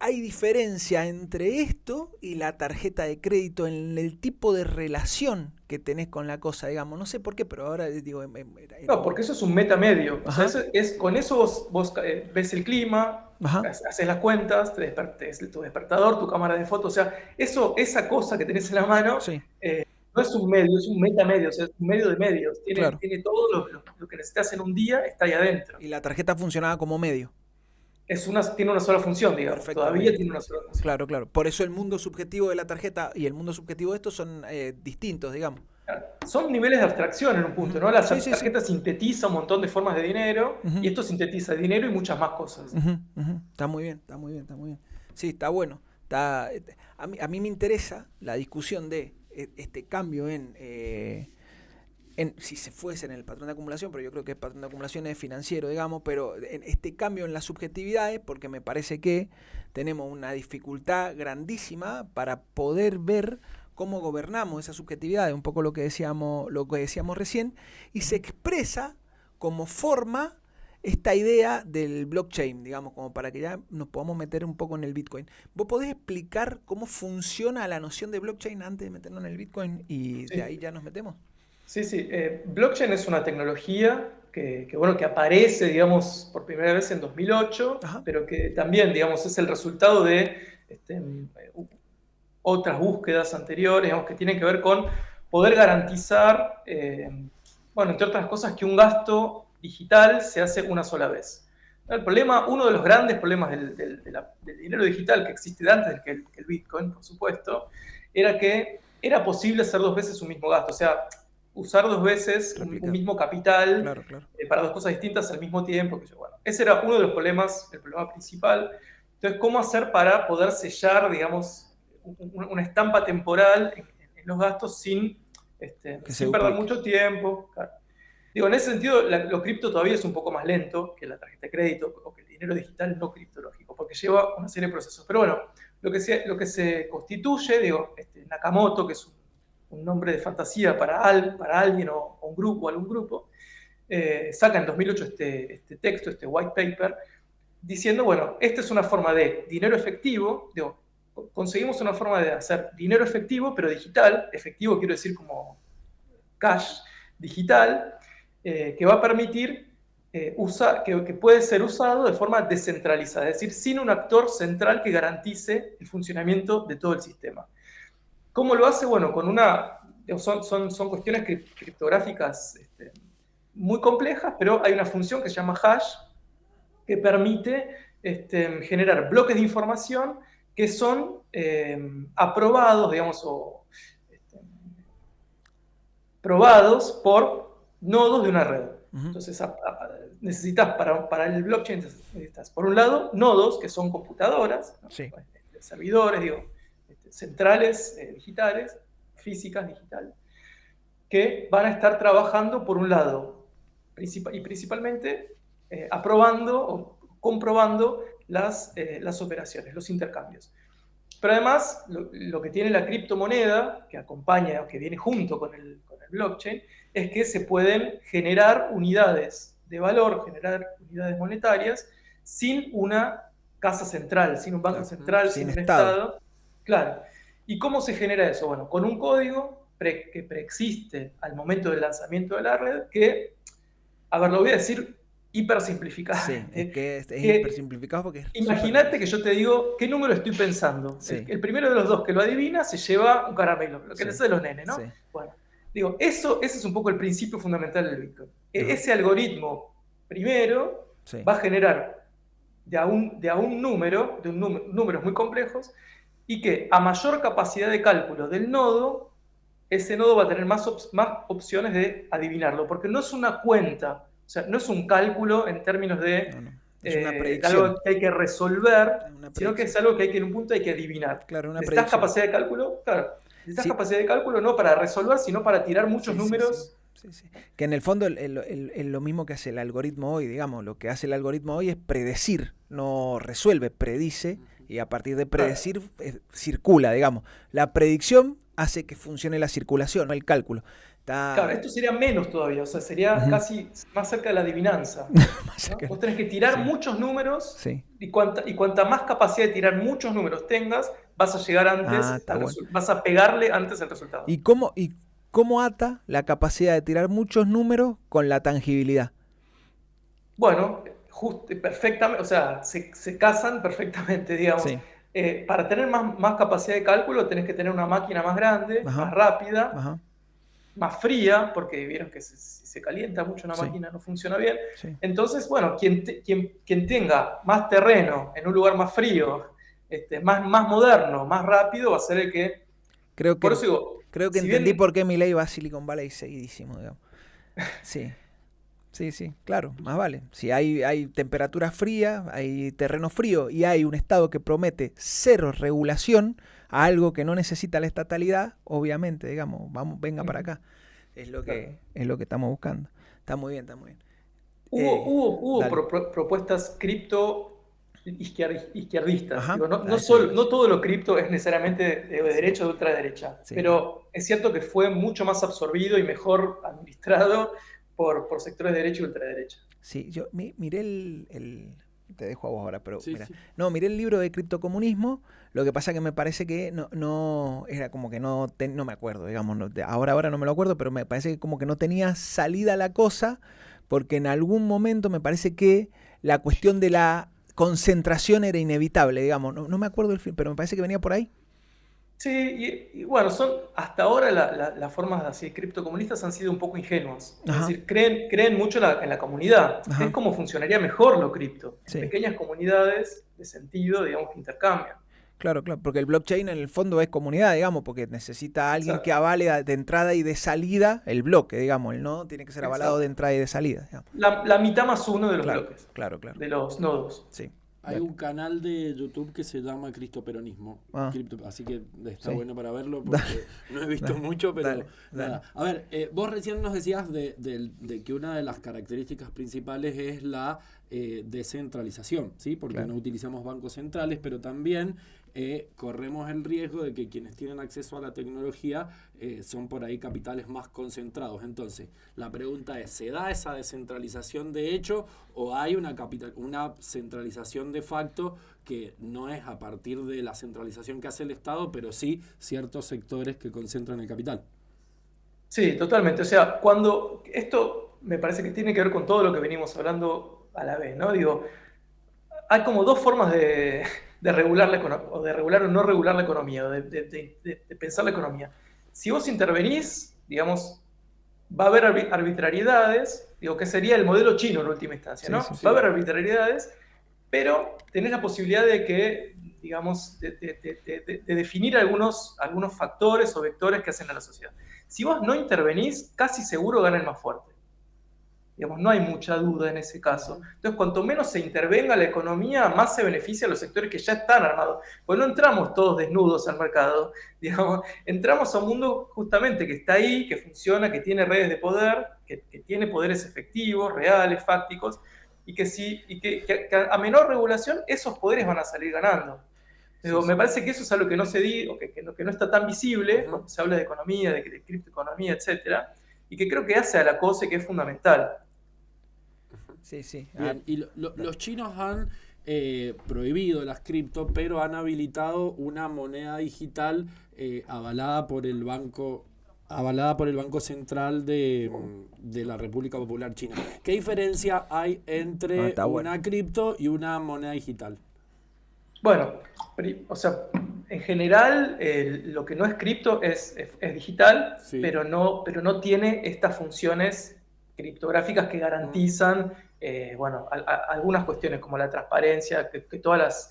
hay diferencia entre esto y la tarjeta de crédito en el tipo de relación que tenés con la cosa, digamos. No sé por qué, pero ahora digo... No, porque eso es un metamedio. O sea, con eso vos ves el clima, haces las cuentas, tu despertador, tu cámara de fotos. O sea, esa cosa que tenés en la mano no es un medio, es un metamedio. O sea, es un medio de medios. Tiene todo lo que necesitas en un día, está ahí adentro. Y la tarjeta funcionaba como medio. Tiene una sola función, digamos. Todavía tiene una sola función. Claro. Por eso el mundo subjetivo de la tarjeta y el mundo subjetivo de esto son distintos, digamos. Son niveles de abstracción en un punto, ¿no? La Sí, sí, sí. tarjeta sintetiza un montón de formas de dinero y esto sintetiza dinero y muchas más cosas. Está muy bien, está muy bien, está muy bien. Sí, está bueno. A mí me interesa la discusión de este cambio si se fuese en el patrón de acumulación, pero yo creo que el patrón de acumulación es financiero, digamos, pero en este cambio en las subjetividades, porque me parece que tenemos una dificultad grandísima para poder ver cómo gobernamos esas subjetividades, un poco lo que decíamos recién, y se expresa como forma esta idea del blockchain, digamos, como para que ya nos podamos meter un poco en el Bitcoin. ¿Vos podés explicar cómo funciona la noción de blockchain antes de meternos en el Bitcoin y de ahí ya nos metemos? Sí, sí. Blockchain es una tecnología que aparece, digamos, por primera vez en 2008, Ajá. pero que también, digamos, es el resultado de otras búsquedas anteriores, digamos, que tienen que ver con poder garantizar, entre otras cosas, que un gasto digital se hace una sola vez. Uno de los grandes problemas del dinero digital que existe antes que el Bitcoin, por supuesto, era que era posible hacer 2 veces un mismo gasto. O sea, usar 2 veces un mismo capital, claro. para 2 cosas distintas al mismo tiempo. Bueno, ese era uno de los problemas, el problema principal. Entonces, ¿cómo hacer para poder sellar, digamos, una estampa temporal en los gastos sin perder mucho tiempo? Claro. Digo, en ese sentido, lo cripto todavía es un poco más lento que la tarjeta de crédito o que el dinero digital no criptológico, porque lleva una serie de procesos. Pero bueno, lo que se constituye, digo, Nakamoto, que es un nombre de fantasía para alguien o un grupo, algún grupo, saca en 2008 este texto, este white paper, diciendo, bueno, esta es una forma de dinero efectivo, digo, conseguimos una forma de hacer dinero efectivo, pero digital. Efectivo quiero decir como cash digital, que va a permitir que puede ser usado de forma descentralizada, es decir, sin un actor central que garantice el funcionamiento de todo el sistema. ¿Cómo lo hace? Bueno, son cuestiones criptográficas muy complejas, pero hay una función que se llama hash que permite generar bloques de información que son aprobados, digamos, o probados por nodos de una red. Entonces, necesitas para el blockchain, necesitas, por un lado, nodos, que son computadoras, ¿no? Sí. Servidores, centrales digitales, físicas digitales, que van a estar trabajando, por un lado, y principalmente aprobando o comprobando las operaciones, los intercambios. Pero además, lo que tiene la criptomoneda, que acompaña o que viene junto con el blockchain, es que se pueden generar unidades de valor, generar unidades monetarias, sin una casa central, sin un banco central, sin un Estado. Claro. ¿Y cómo se genera eso? Bueno, con un código que preexiste al momento del lanzamiento de la red, que, a ver, lo voy a decir hiper simplificado. Sí, es que es hiper simplificado porque imagínate que yo te digo qué número estoy pensando. Sí. El primero de los dos que lo adivina se lleva un caramelo, lo que les hace de los nenes, ¿no? Sí. Bueno, digo, ese es un poco el principio fundamental del Bitcoin. Ese algoritmo primero va a generar de a un número, números muy complejos, y que a mayor capacidad de cálculo del nodo, ese nodo va a tener más opciones de adivinarlo, porque no es una cuenta, o sea, no es un cálculo en términos de es una predicción. Algo que hay que resolver, sino que es algo que en un punto hay que adivinar. Claro, una necesitas capacidad de cálculo, necesitas capacidad de cálculo no para resolver, sino para tirar muchos números. Sí. Que en el fondo es lo mismo que hace el algoritmo hoy, digamos, lo que hace el algoritmo hoy es predecir, no resuelve, predice, y a partir de predecir circula, digamos. La predicción hace que funcione la circulación, no el cálculo. Claro, esto sería menos todavía, o sea, sería casi más cerca de la adivinanza, ¿no? Vos tenés que tirar muchos números, y cuanta más capacidad de tirar muchos números tengas, vas a llegar antes, vas a pegarle antes al resultado. ¿Y cómo ata la capacidad de tirar muchos números con la tangibilidad? Bueno, perfectamente, o sea, se casan perfectamente, digamos. Para tener más capacidad de cálculo tenés que tener una máquina más grande, más rápida, más fría, porque vieron que si se calienta mucho una máquina no funciona bien. Entonces, bueno, quien tenga más terreno en un lugar más frío, más moderno, más rápido, va a ser el que... Creo Creo que si entendí bien, por qué Milei va a Silicon Valley seguidísimo, digamos. Sí, sí, claro, más vale. Si hay temperatura fría, hay terreno frío y hay un Estado que promete cero regulación a algo que no necesita la estatalidad, obviamente, digamos, vamos, venga para acá. claro. Es lo que estamos buscando. Está muy bien, está muy bien. Hubo Dale. propuestas cripto izquierdistas. Ajá, Digo, no, a no, eso iba a no decir. todo lo cripto es necesariamente de Sí, derecha o de ultraderecha, sí, pero es cierto que fue mucho más absorbido y mejor administrado por sectores de derecha y ultraderecha. sí. Yo miré te dejo a vos ahora, pero Sí, mira. sí. No, miré el libro de criptocomunismo. Lo que pasa que me parece que no era como que no me acuerdo, digamos. Ahora no me lo acuerdo, pero me parece que como que no tenía salida la cosa, porque en algún momento me parece que la cuestión de la concentración era inevitable, digamos. No me acuerdo del fin, pero me parece que venía por ahí. Sí, y bueno, hasta ahora las formas así criptocomunistas han sido un poco ingenuas. Es Ajá, decir, creen mucho en la comunidad. Es ajá. como funcionaría mejor lo cripto, en Sí. pequeñas comunidades de sentido, digamos, que intercambian. Claro, porque el blockchain en el fondo es comunidad, digamos, porque necesita a alguien que Exacto, avale de entrada y de salida el bloque, digamos, el nodo tiene que ser avalado de exacto. entrada y de salida, digamos. La mitad más uno de los Claro, bloques, claro. de los nodos. Sí, Hay dale. un canal de YouTube que se llama Cristoperonismo. Ah, Así que está sí. bueno para verlo Dale, porque no he visto dale, mucho, pero dale. nada. A ver, vos recién nos decías de que una de las características principales es la descentralización, ¿sí? Porque Claro. no utilizamos bancos centrales, pero también corremos el riesgo de que quienes tienen acceso a la tecnología son por ahí capitales más concentrados. Entonces, la pregunta es, ¿se da esa descentralización de hecho o hay una centralización de facto que no es a partir de la centralización que hace el Estado, pero sí ciertos sectores que concentran el capital? Sí, totalmente. O sea, cuando esto me parece que tiene que ver con todo lo que venimos hablando a la vez, ¿no? Digo, hay como dos formas de regular la economía, o de regular o no regular la economía, o de pensar la economía. Si vos intervenís, digamos, va a haber arbitrariedades, digo, que sería el modelo chino en última instancia, Sí, ¿no? sí, Va a sí. haber arbitrariedades, pero tenés la posibilidad de que, digamos, de definir algunos factores o vectores que hacen a la sociedad. Si vos no intervenís, casi seguro gana el más fuerte. Digamos, no hay mucha duda en ese caso. Ujú. Entonces, cuanto menos se intervenga la economía, más se beneficia a los sectores que ya están armados. Pues no entramos todos desnudos al mercado, digamos, entramos a un mundo justamente que está ahí, que funciona, que tiene redes de poder, que tiene poderes efectivos, reales, fácticos, que a menor regulación esos poderes van a salir ganando. Sí, Digo, me sí. parece que eso es algo que no se dice, o que no está tan visible Ujú. cuando se habla de economía, de criptoeconomía, etcétera, y que creo que hace a la cosa que es fundamental. Sí, sí. Bien, y Dale. los chinos han prohibido las cripto, pero han habilitado una moneda digital avalada por el Banco Central de la República Popular China. ¿Qué diferencia hay entre Está bueno. una cripto y una moneda digital? Bueno, o sea, en general lo que no es cripto es digital, Sí. pero no tiene estas funciones criptográficas que Mm. garantizan, bueno, algunas cuestiones como la transparencia, que todas las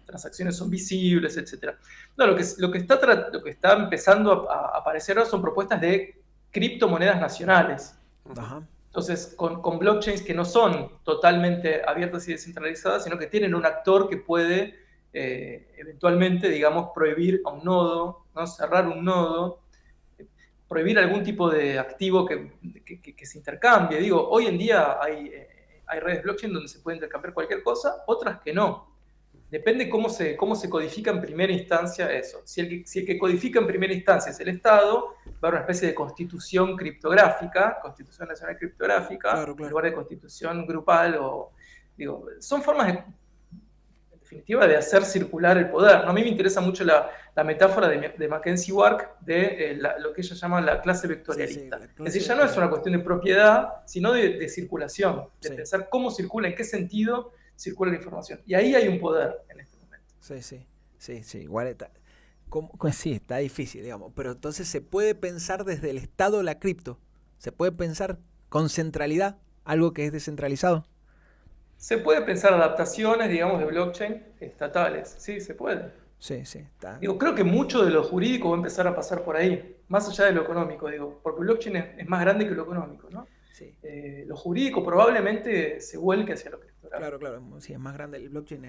transacciones son visibles, etc. No, lo que está empezando a aparecer ahora son propuestas de criptomonedas nacionales. Ujú. Ajá. Entonces, con blockchains que no son totalmente abiertas y descentralizadas, sino que tienen un actor que puede eventualmente, digamos, prohibir a un nodo, ¿no? Cerrar un nodo, prohibir algún tipo de activo que se intercambie. Digo, hoy en día hay redes blockchain donde se puede intercambiar cualquier cosa, otras que no. Depende cómo se codifica en primera instancia eso. Si el que codifica en primera instancia es el Estado, va a haber una especie de constitución criptográfica, constitución nacional criptográfica, Claro, en claro. lugar de constitución grupal son formas en definitiva de hacer circular el poder. ¿No? A mí me interesa mucho la metáfora de Mackenzie Wark de lo que ella llama la clase Sí, sí, vectorialista. la Es clase decir, ya no es una vectorial. cuestión de propiedad, sino de circulación, de Sí, pensar cómo circula, en qué sentido circula la información. Y ahí hay un poder en este momento. sí. Igual está. Sí, está difícil, digamos. Pero entonces se puede pensar desde el estado de la cripto. Se puede pensar con centralidad, algo que es descentralizado. Se puede pensar adaptaciones, digamos, de blockchain estatales. Sí, se puede. Sí, sí, está. Digo, creo que mucho de lo jurídico va a empezar a pasar por ahí, más allá de lo económico, digo, porque blockchain es más grande que lo económico, ¿no? Sí. Lo jurídico probablemente se vuelque hacia lo criptográfico. Claro, claro, sí, es más grande. El blockchain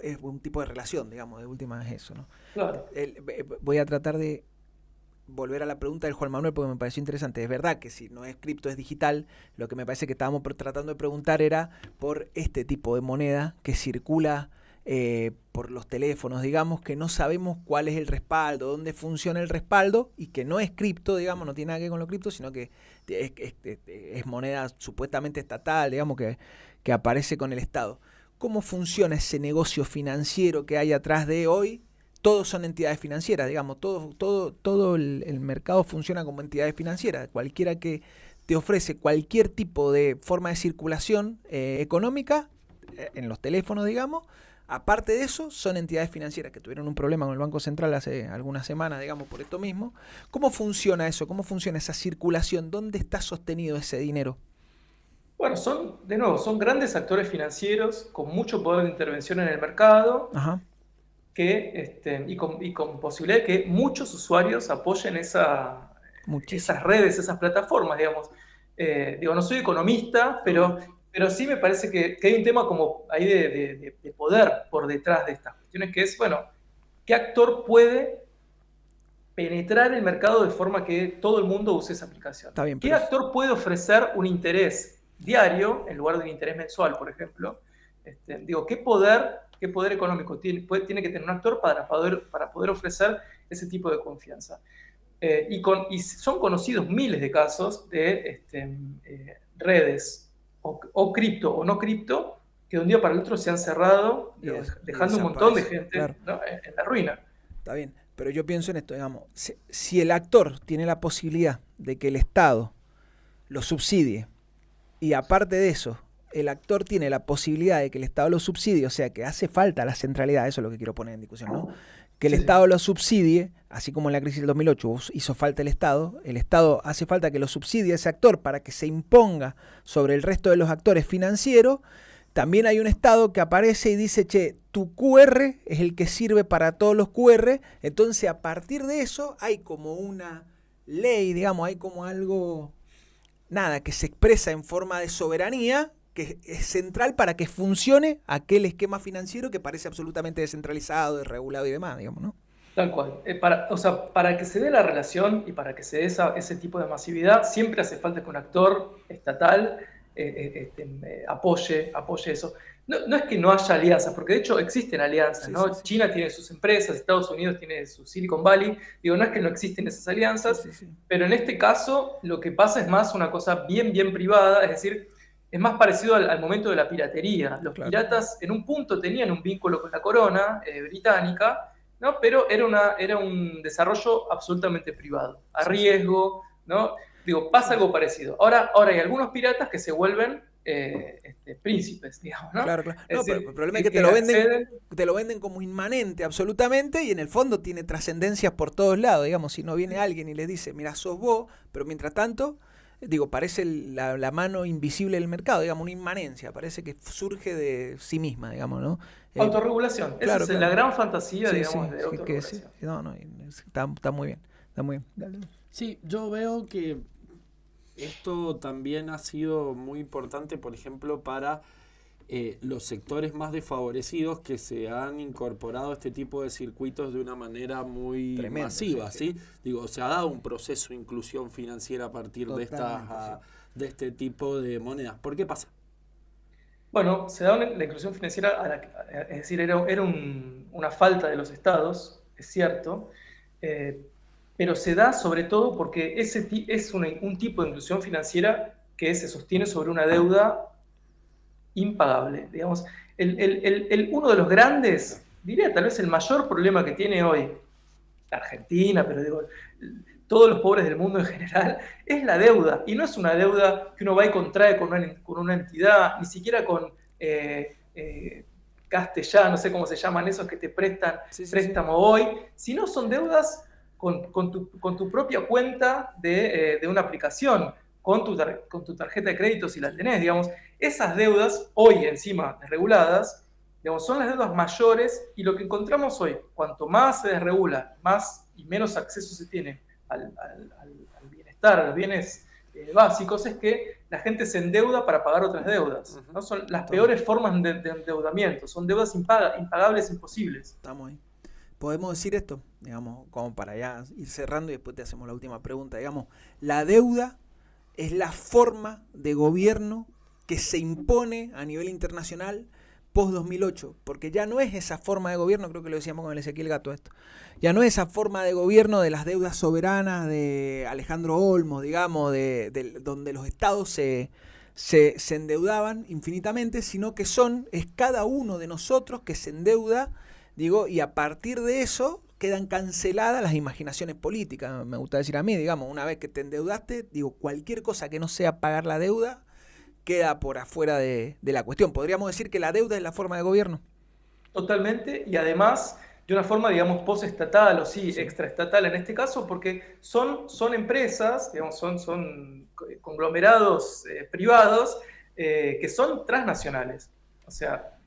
es un tipo de relación, digamos, de última es eso, ¿no? Claro. Voy a tratar de volver a la pregunta del Juan Manuel porque me pareció interesante. Es verdad que si no es cripto, es digital. Lo que me parece que estábamos tratando de preguntar era por este tipo de moneda que circula por los teléfonos, digamos, que no sabemos cuál es el respaldo, dónde funciona el respaldo y que no es cripto, digamos, no tiene nada que ver con lo cripto, sino que es moneda supuestamente estatal, digamos, que aparece con el Estado. ¿Cómo funciona ese negocio financiero que hay atrás de hoy? Todos son entidades financieras, digamos, todo el mercado funciona como entidades financieras. Cualquiera que te ofrece cualquier tipo de forma de circulación económica en los teléfonos, digamos, aparte de eso, son entidades financieras que tuvieron un problema con el Banco Central hace algunas semanas, digamos, por esto mismo. ¿Cómo funciona eso? ¿Cómo funciona esa circulación? ¿Dónde está sostenido ese dinero? Bueno, de nuevo, son grandes actores financieros con mucho poder de intervención en el mercado. Ajá. Y con posibilidad de que muchos usuarios apoyen esas Muchísimo. redes, esas plataformas, digamos. Digo, no soy economista, pero sí me parece que hay un tema como ahí de poder por detrás de estas cuestiones, que es, bueno, ¿qué actor puede penetrar el mercado de forma que todo el mundo use esa aplicación? Está bien, ¿Qué pero actor puede ofrecer un interés diario en lugar de un interés mensual, por ejemplo? Digo, ¿qué poder económico tiene que tener un actor para poder ofrecer ese tipo de confianza? Y son conocidos miles de casos de redes o cripto o no cripto que de un día para el otro se han cerrado, dejando un montón de gente, claro, ¿no?, en la ruina. Está bien, pero yo pienso en esto, digamos, si el actor tiene la posibilidad de que el Estado lo subsidie y aparte de eso, el actor tiene la posibilidad de que el Estado lo subsidie, o sea que hace falta la centralidad, eso es lo que quiero poner en discusión, ¿no? Que el Estado lo subsidie, así como en la crisis del 2008 hizo falta el Estado hace falta que lo subsidie ese actor para que se imponga sobre el resto de los actores financieros. También hay un Estado que aparece y dice, che, tu QR es el que sirve para todos los QR, entonces a partir de eso hay como una ley, digamos, hay como algo, nada, que se expresa en forma de soberanía, que es central para que funcione aquel esquema financiero que parece absolutamente descentralizado, desregulado y demás, digamos, ¿no? Tal cual. Para que se dé la relación y para que se dé ese tipo de masividad, siempre hace falta que un actor estatal apoye eso. No es que no haya alianzas, porque de hecho existen alianzas, Sí, ¿no? sí. China tiene sus empresas, Estados Unidos tiene su Silicon Valley. Digo, no es que no existen esas alianzas, Sí. pero en este caso lo que pasa es más una cosa bien, bien privada, es decir, es más parecido al momento de la piratería. Los Claro. piratas en un punto tenían un vínculo con la corona británica, ¿no? Pero era un desarrollo absolutamente privado, a riesgo, ¿no? Digo, pasa algo parecido. Ahora hay algunos piratas que se vuelven príncipes, digamos, ¿no? Claro. No, decir, pero el problema es que te lo venden como inmanente absolutamente y en el fondo tiene trascendencias por todos lados, digamos, si no viene alguien y le dice, mira, sos vos, pero mientras tanto, digo, parece la mano invisible del mercado, digamos, una inmanencia, parece que surge de sí misma, digamos, ¿no? Autorregulación, claro, esa es la gran fantasía, sí, digamos, sí, de sí, autorregulación. no, está muy bien, está muy bien. Dale. Sí, yo veo que esto también ha sido muy importante, por ejemplo, para los sectores más desfavorecidos que se han incorporado a este tipo de circuitos de una manera muy Tremendo, masiva, sí. ¿sí? Digo, se ha dado un proceso de inclusión financiera a partir de este tipo de monedas. ¿Por qué pasa? Bueno, se da la inclusión financiera, es decir, era una falta de los estados, es cierto, pero se da sobre todo porque es un tipo de inclusión financiera que se sostiene sobre una deuda impagable. Digamos, uno de los grandes, diría tal vez el mayor problema que tiene hoy la Argentina, pero digo, todos los pobres del mundo en general, es la deuda. Y no es una deuda que uno va y contrae con una entidad, ni siquiera con Castellá, no sé cómo se llaman esos que te prestan préstamo hoy, sino son deudas con tu propia cuenta de una aplicación, con tu tarjeta de crédito si la tenés, digamos. Esas deudas, hoy encima desreguladas, Digamos, son las deudas mayores, y lo que encontramos hoy, cuanto más se desregula, más y menos acceso se tiene al bienestar, a los bienes básicos, es que la gente se endeuda para pagar otras deudas, ¿no? Son las peores formas de endeudamiento, son deudas impagables, imposibles. Estamos ahí. Podemos decir esto, digamos, como para ya ir cerrando y después te hacemos la última pregunta. Digamos, la deuda es la forma de gobierno que se impone a nivel internacional post-2008, porque ya no es esa forma de gobierno, creo que lo decíamos con el Ezequiel Gato esto, ya no es esa forma de gobierno de las deudas soberanas de Alejandro Olmos, digamos, donde los estados se endeudaban infinitamente, sino que es cada uno de nosotros que se endeuda, digo, y a partir de eso quedan canceladas las imaginaciones políticas, me gusta decir a mí, digamos, una vez que te endeudaste, digo, cualquier cosa que no sea pagar la deuda queda por afuera de la cuestión. ¿Podríamos decir que la deuda es la forma de gobierno? Totalmente, y además de una forma, digamos, postestatal o sí, extraestatal en este caso, porque son empresas, digamos, son conglomerados privados que son transnacionales. O sea,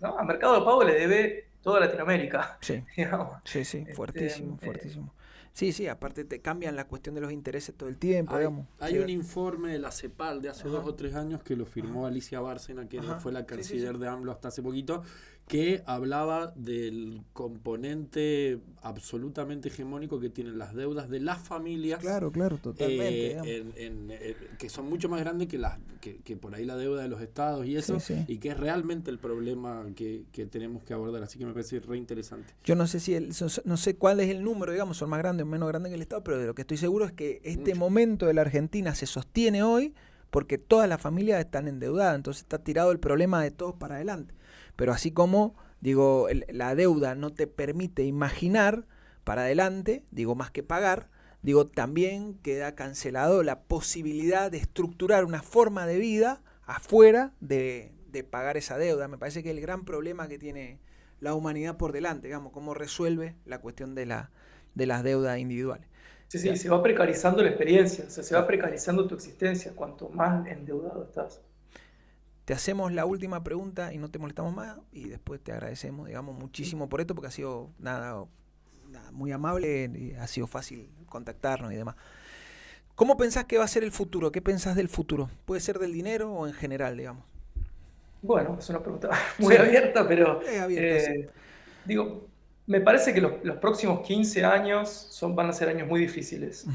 ¿no? A Mercado de Pago le debe toda Latinoamérica. Sí, digamos. sí, fuertísimo, fuertísimo. Sí, aparte te cambian la cuestión de los intereses todo el tiempo, digamos. Hay un informe de la CEPAL de hace 2 o 3 años que lo firmó Alicia Bárcena, que fue la canciller de AMLO hasta hace poquito, que hablaba del componente absolutamente hegemónico que tienen las deudas de las familias. Claro, totalmente. Que son mucho más grandes que por ahí la deuda de los estados y eso, y que es realmente el problema que tenemos que abordar. Así que me parece re interesante. Yo no sé no sé cuál es el número, digamos, son más grandes o menos grandes que el estado, pero de lo que estoy seguro es que este momento de la Argentina se sostiene hoy porque todas las familias están endeudadas, entonces está tirado el problema de todos para adelante. Pero así como, digo, la deuda no te permite imaginar para adelante, digo, más que pagar, digo, también queda cancelado la posibilidad de estructurar una forma de vida afuera de pagar esa deuda. Me parece que es el gran problema que tiene la humanidad por delante, digamos, cómo resuelve la cuestión de las deudas individuales. Sí, se va precarizando la experiencia, o sea, se va precarizando tu existencia cuanto más endeudado estás. Te hacemos la última pregunta y no te molestamos más, y después te agradecemos, digamos, muchísimo por esto, porque ha sido nada muy amable y ha sido fácil contactarnos y demás. ¿Cómo pensás que va a ser el futuro? ¿Qué pensás del futuro? ¿Puede ser del dinero o en general, digamos? Bueno, es una pregunta muy abierta, pero digo, me parece que los próximos 15 años van a ser años muy difíciles.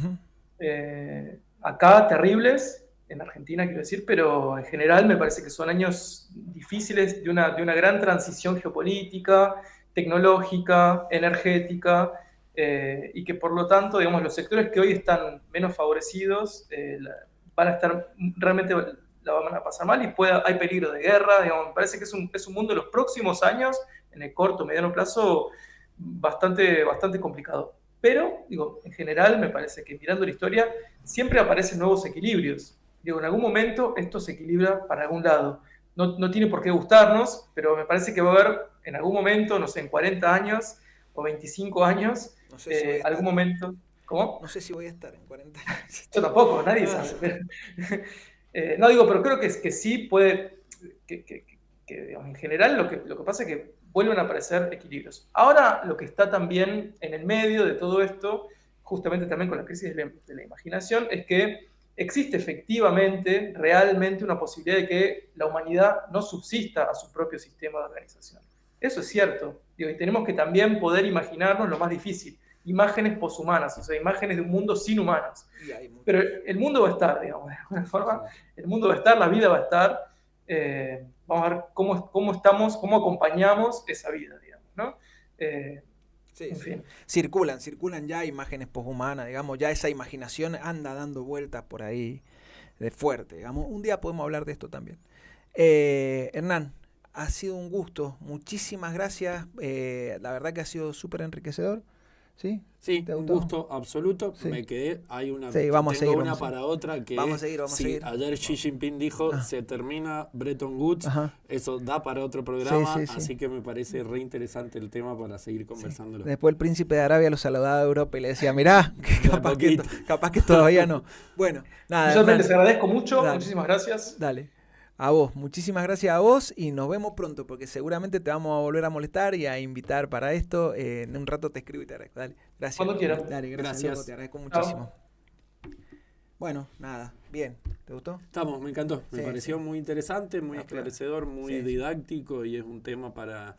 Acá terribles, en Argentina quiero decir, pero en general me parece que son años difíciles de una gran transición geopolítica, tecnológica, energética, y que por lo tanto, digamos, los sectores que hoy están menos favorecidos van a estar realmente, la van a pasar mal, y hay peligro de guerra. Digamos, me parece que es un mundo de los próximos años, en el corto, mediano plazo, bastante complicado. Pero, digo, en general me parece que mirando la historia siempre aparecen nuevos equilibrios. Digo, en algún momento esto se equilibra para algún lado. No tiene por qué gustarnos, pero me parece que va a haber en algún momento, no sé, en 40 años o 25 años, no sé si algún momento... ¿Cómo? No sé si voy a estar en 40 años. Yo tampoco, nadie sabe. No digo, pero creo que sí puede... digamos, en general lo que pasa es que vuelven a aparecer equilibrios. Ahora lo que está también en el medio de todo esto, justamente también con la crisis de la imaginación, es que existe efectivamente, realmente, una posibilidad de que la humanidad no subsista a su propio sistema de organización. Eso es cierto. Digo, y tenemos que también poder imaginarnos lo más difícil, imágenes poshumanas, o sea, imágenes de un mundo sin humanos. Pero el mundo va a estar, digamos, de alguna forma, el mundo va a estar, la vida va a estar. Vamos a ver cómo acompañamos esa vida, digamos, ¿no? En fin. Circulan ya imágenes poshumanas, digamos, ya esa imaginación anda dando vueltas por ahí de fuerte, digamos. Un día podemos hablar de esto también. Hernán, ha sido un gusto, muchísimas gracias, la verdad que ha sido súper enriquecedor. ¿Sí? Sí, un gusto absoluto. Sí. Me quedé, vamos a seguir, una para otra que vamos a seguir. Ayer Xi Jinping dijo, se termina Bretton Woods, eso da para otro programa, así que me parece re interesante el tema para seguir conversándolo. Después el príncipe de Arabia lo saludaba a Europa y le decía, mirá, capaz que todavía no. Bueno, nada. Yo les agradezco mucho, muchísimas gracias. Dale. A vos, muchísimas gracias a vos y nos vemos pronto porque seguramente te vamos a volver a molestar y a invitar para esto. En un rato te escribo y te agradezco. Dale, gracias. Cuando quieras. Dale, gracias. Loco, te agradezco Chao. muchísimo. Bueno, nada, bien. ¿Te gustó? Estamos, me encantó. Me Sí, pareció sí. muy interesante, muy esclarecedor, muy Sí. didáctico y es un tema para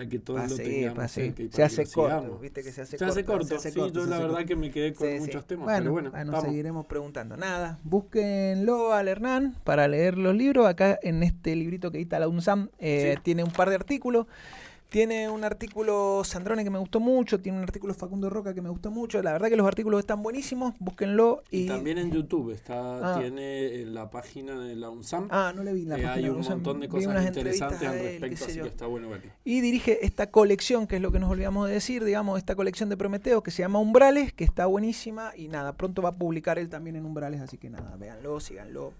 que todos lo Para tengamos seguir. cerca y Se para hace que lo corto, sigamos. viste que se hace Se hace corto, se hace sí, corto, yo se la hace verdad corto. que me quedé con Sí, muchos sí. temas, Bueno, pero bueno, vamos. seguiremos preguntando. Nada, búsquenlo al Hernán para leer los libros. Acá en este librito que edita la UNSAM Sí. tiene un par de artículos. Tiene un artículo Sandrone que me gustó mucho, tiene un artículo Facundo Roca que me gustó mucho. La verdad que los artículos están buenísimos, búsquenlo. Y también en YouTube tiene en la página de la UNSAM. No le vi la página hay de un UNSAM. montón de Vi cosas unas interesantes entrevistas al a él, qué respecto, sé así yo. que está bueno verlo. Y dirige esta colección, que es lo que nos olvidamos de decir, digamos, esta colección de Prometeo que se llama Umbrales, que está buenísima y nada, pronto va a publicar él también en Umbrales, así que nada, véanlo, síganlo.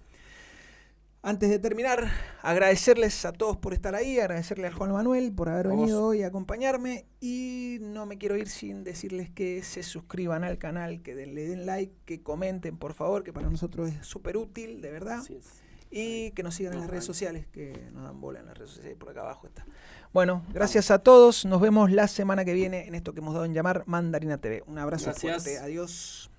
Antes de terminar, agradecerles a todos por estar ahí, agradecerle al Juan Manuel por haber venido hoy a acompañarme y no me quiero ir sin decirles que se suscriban al canal, que le den like, que comenten por favor, que para nosotros es súper útil, de verdad. Así es. Y que nos sigan en las redes sociales, que nos dan bola en las redes sociales, por acá abajo está. Bueno, gracias a todos, nos vemos la semana que viene en esto que hemos dado en llamar Mandarina TV. Un abrazo fuerte, adiós.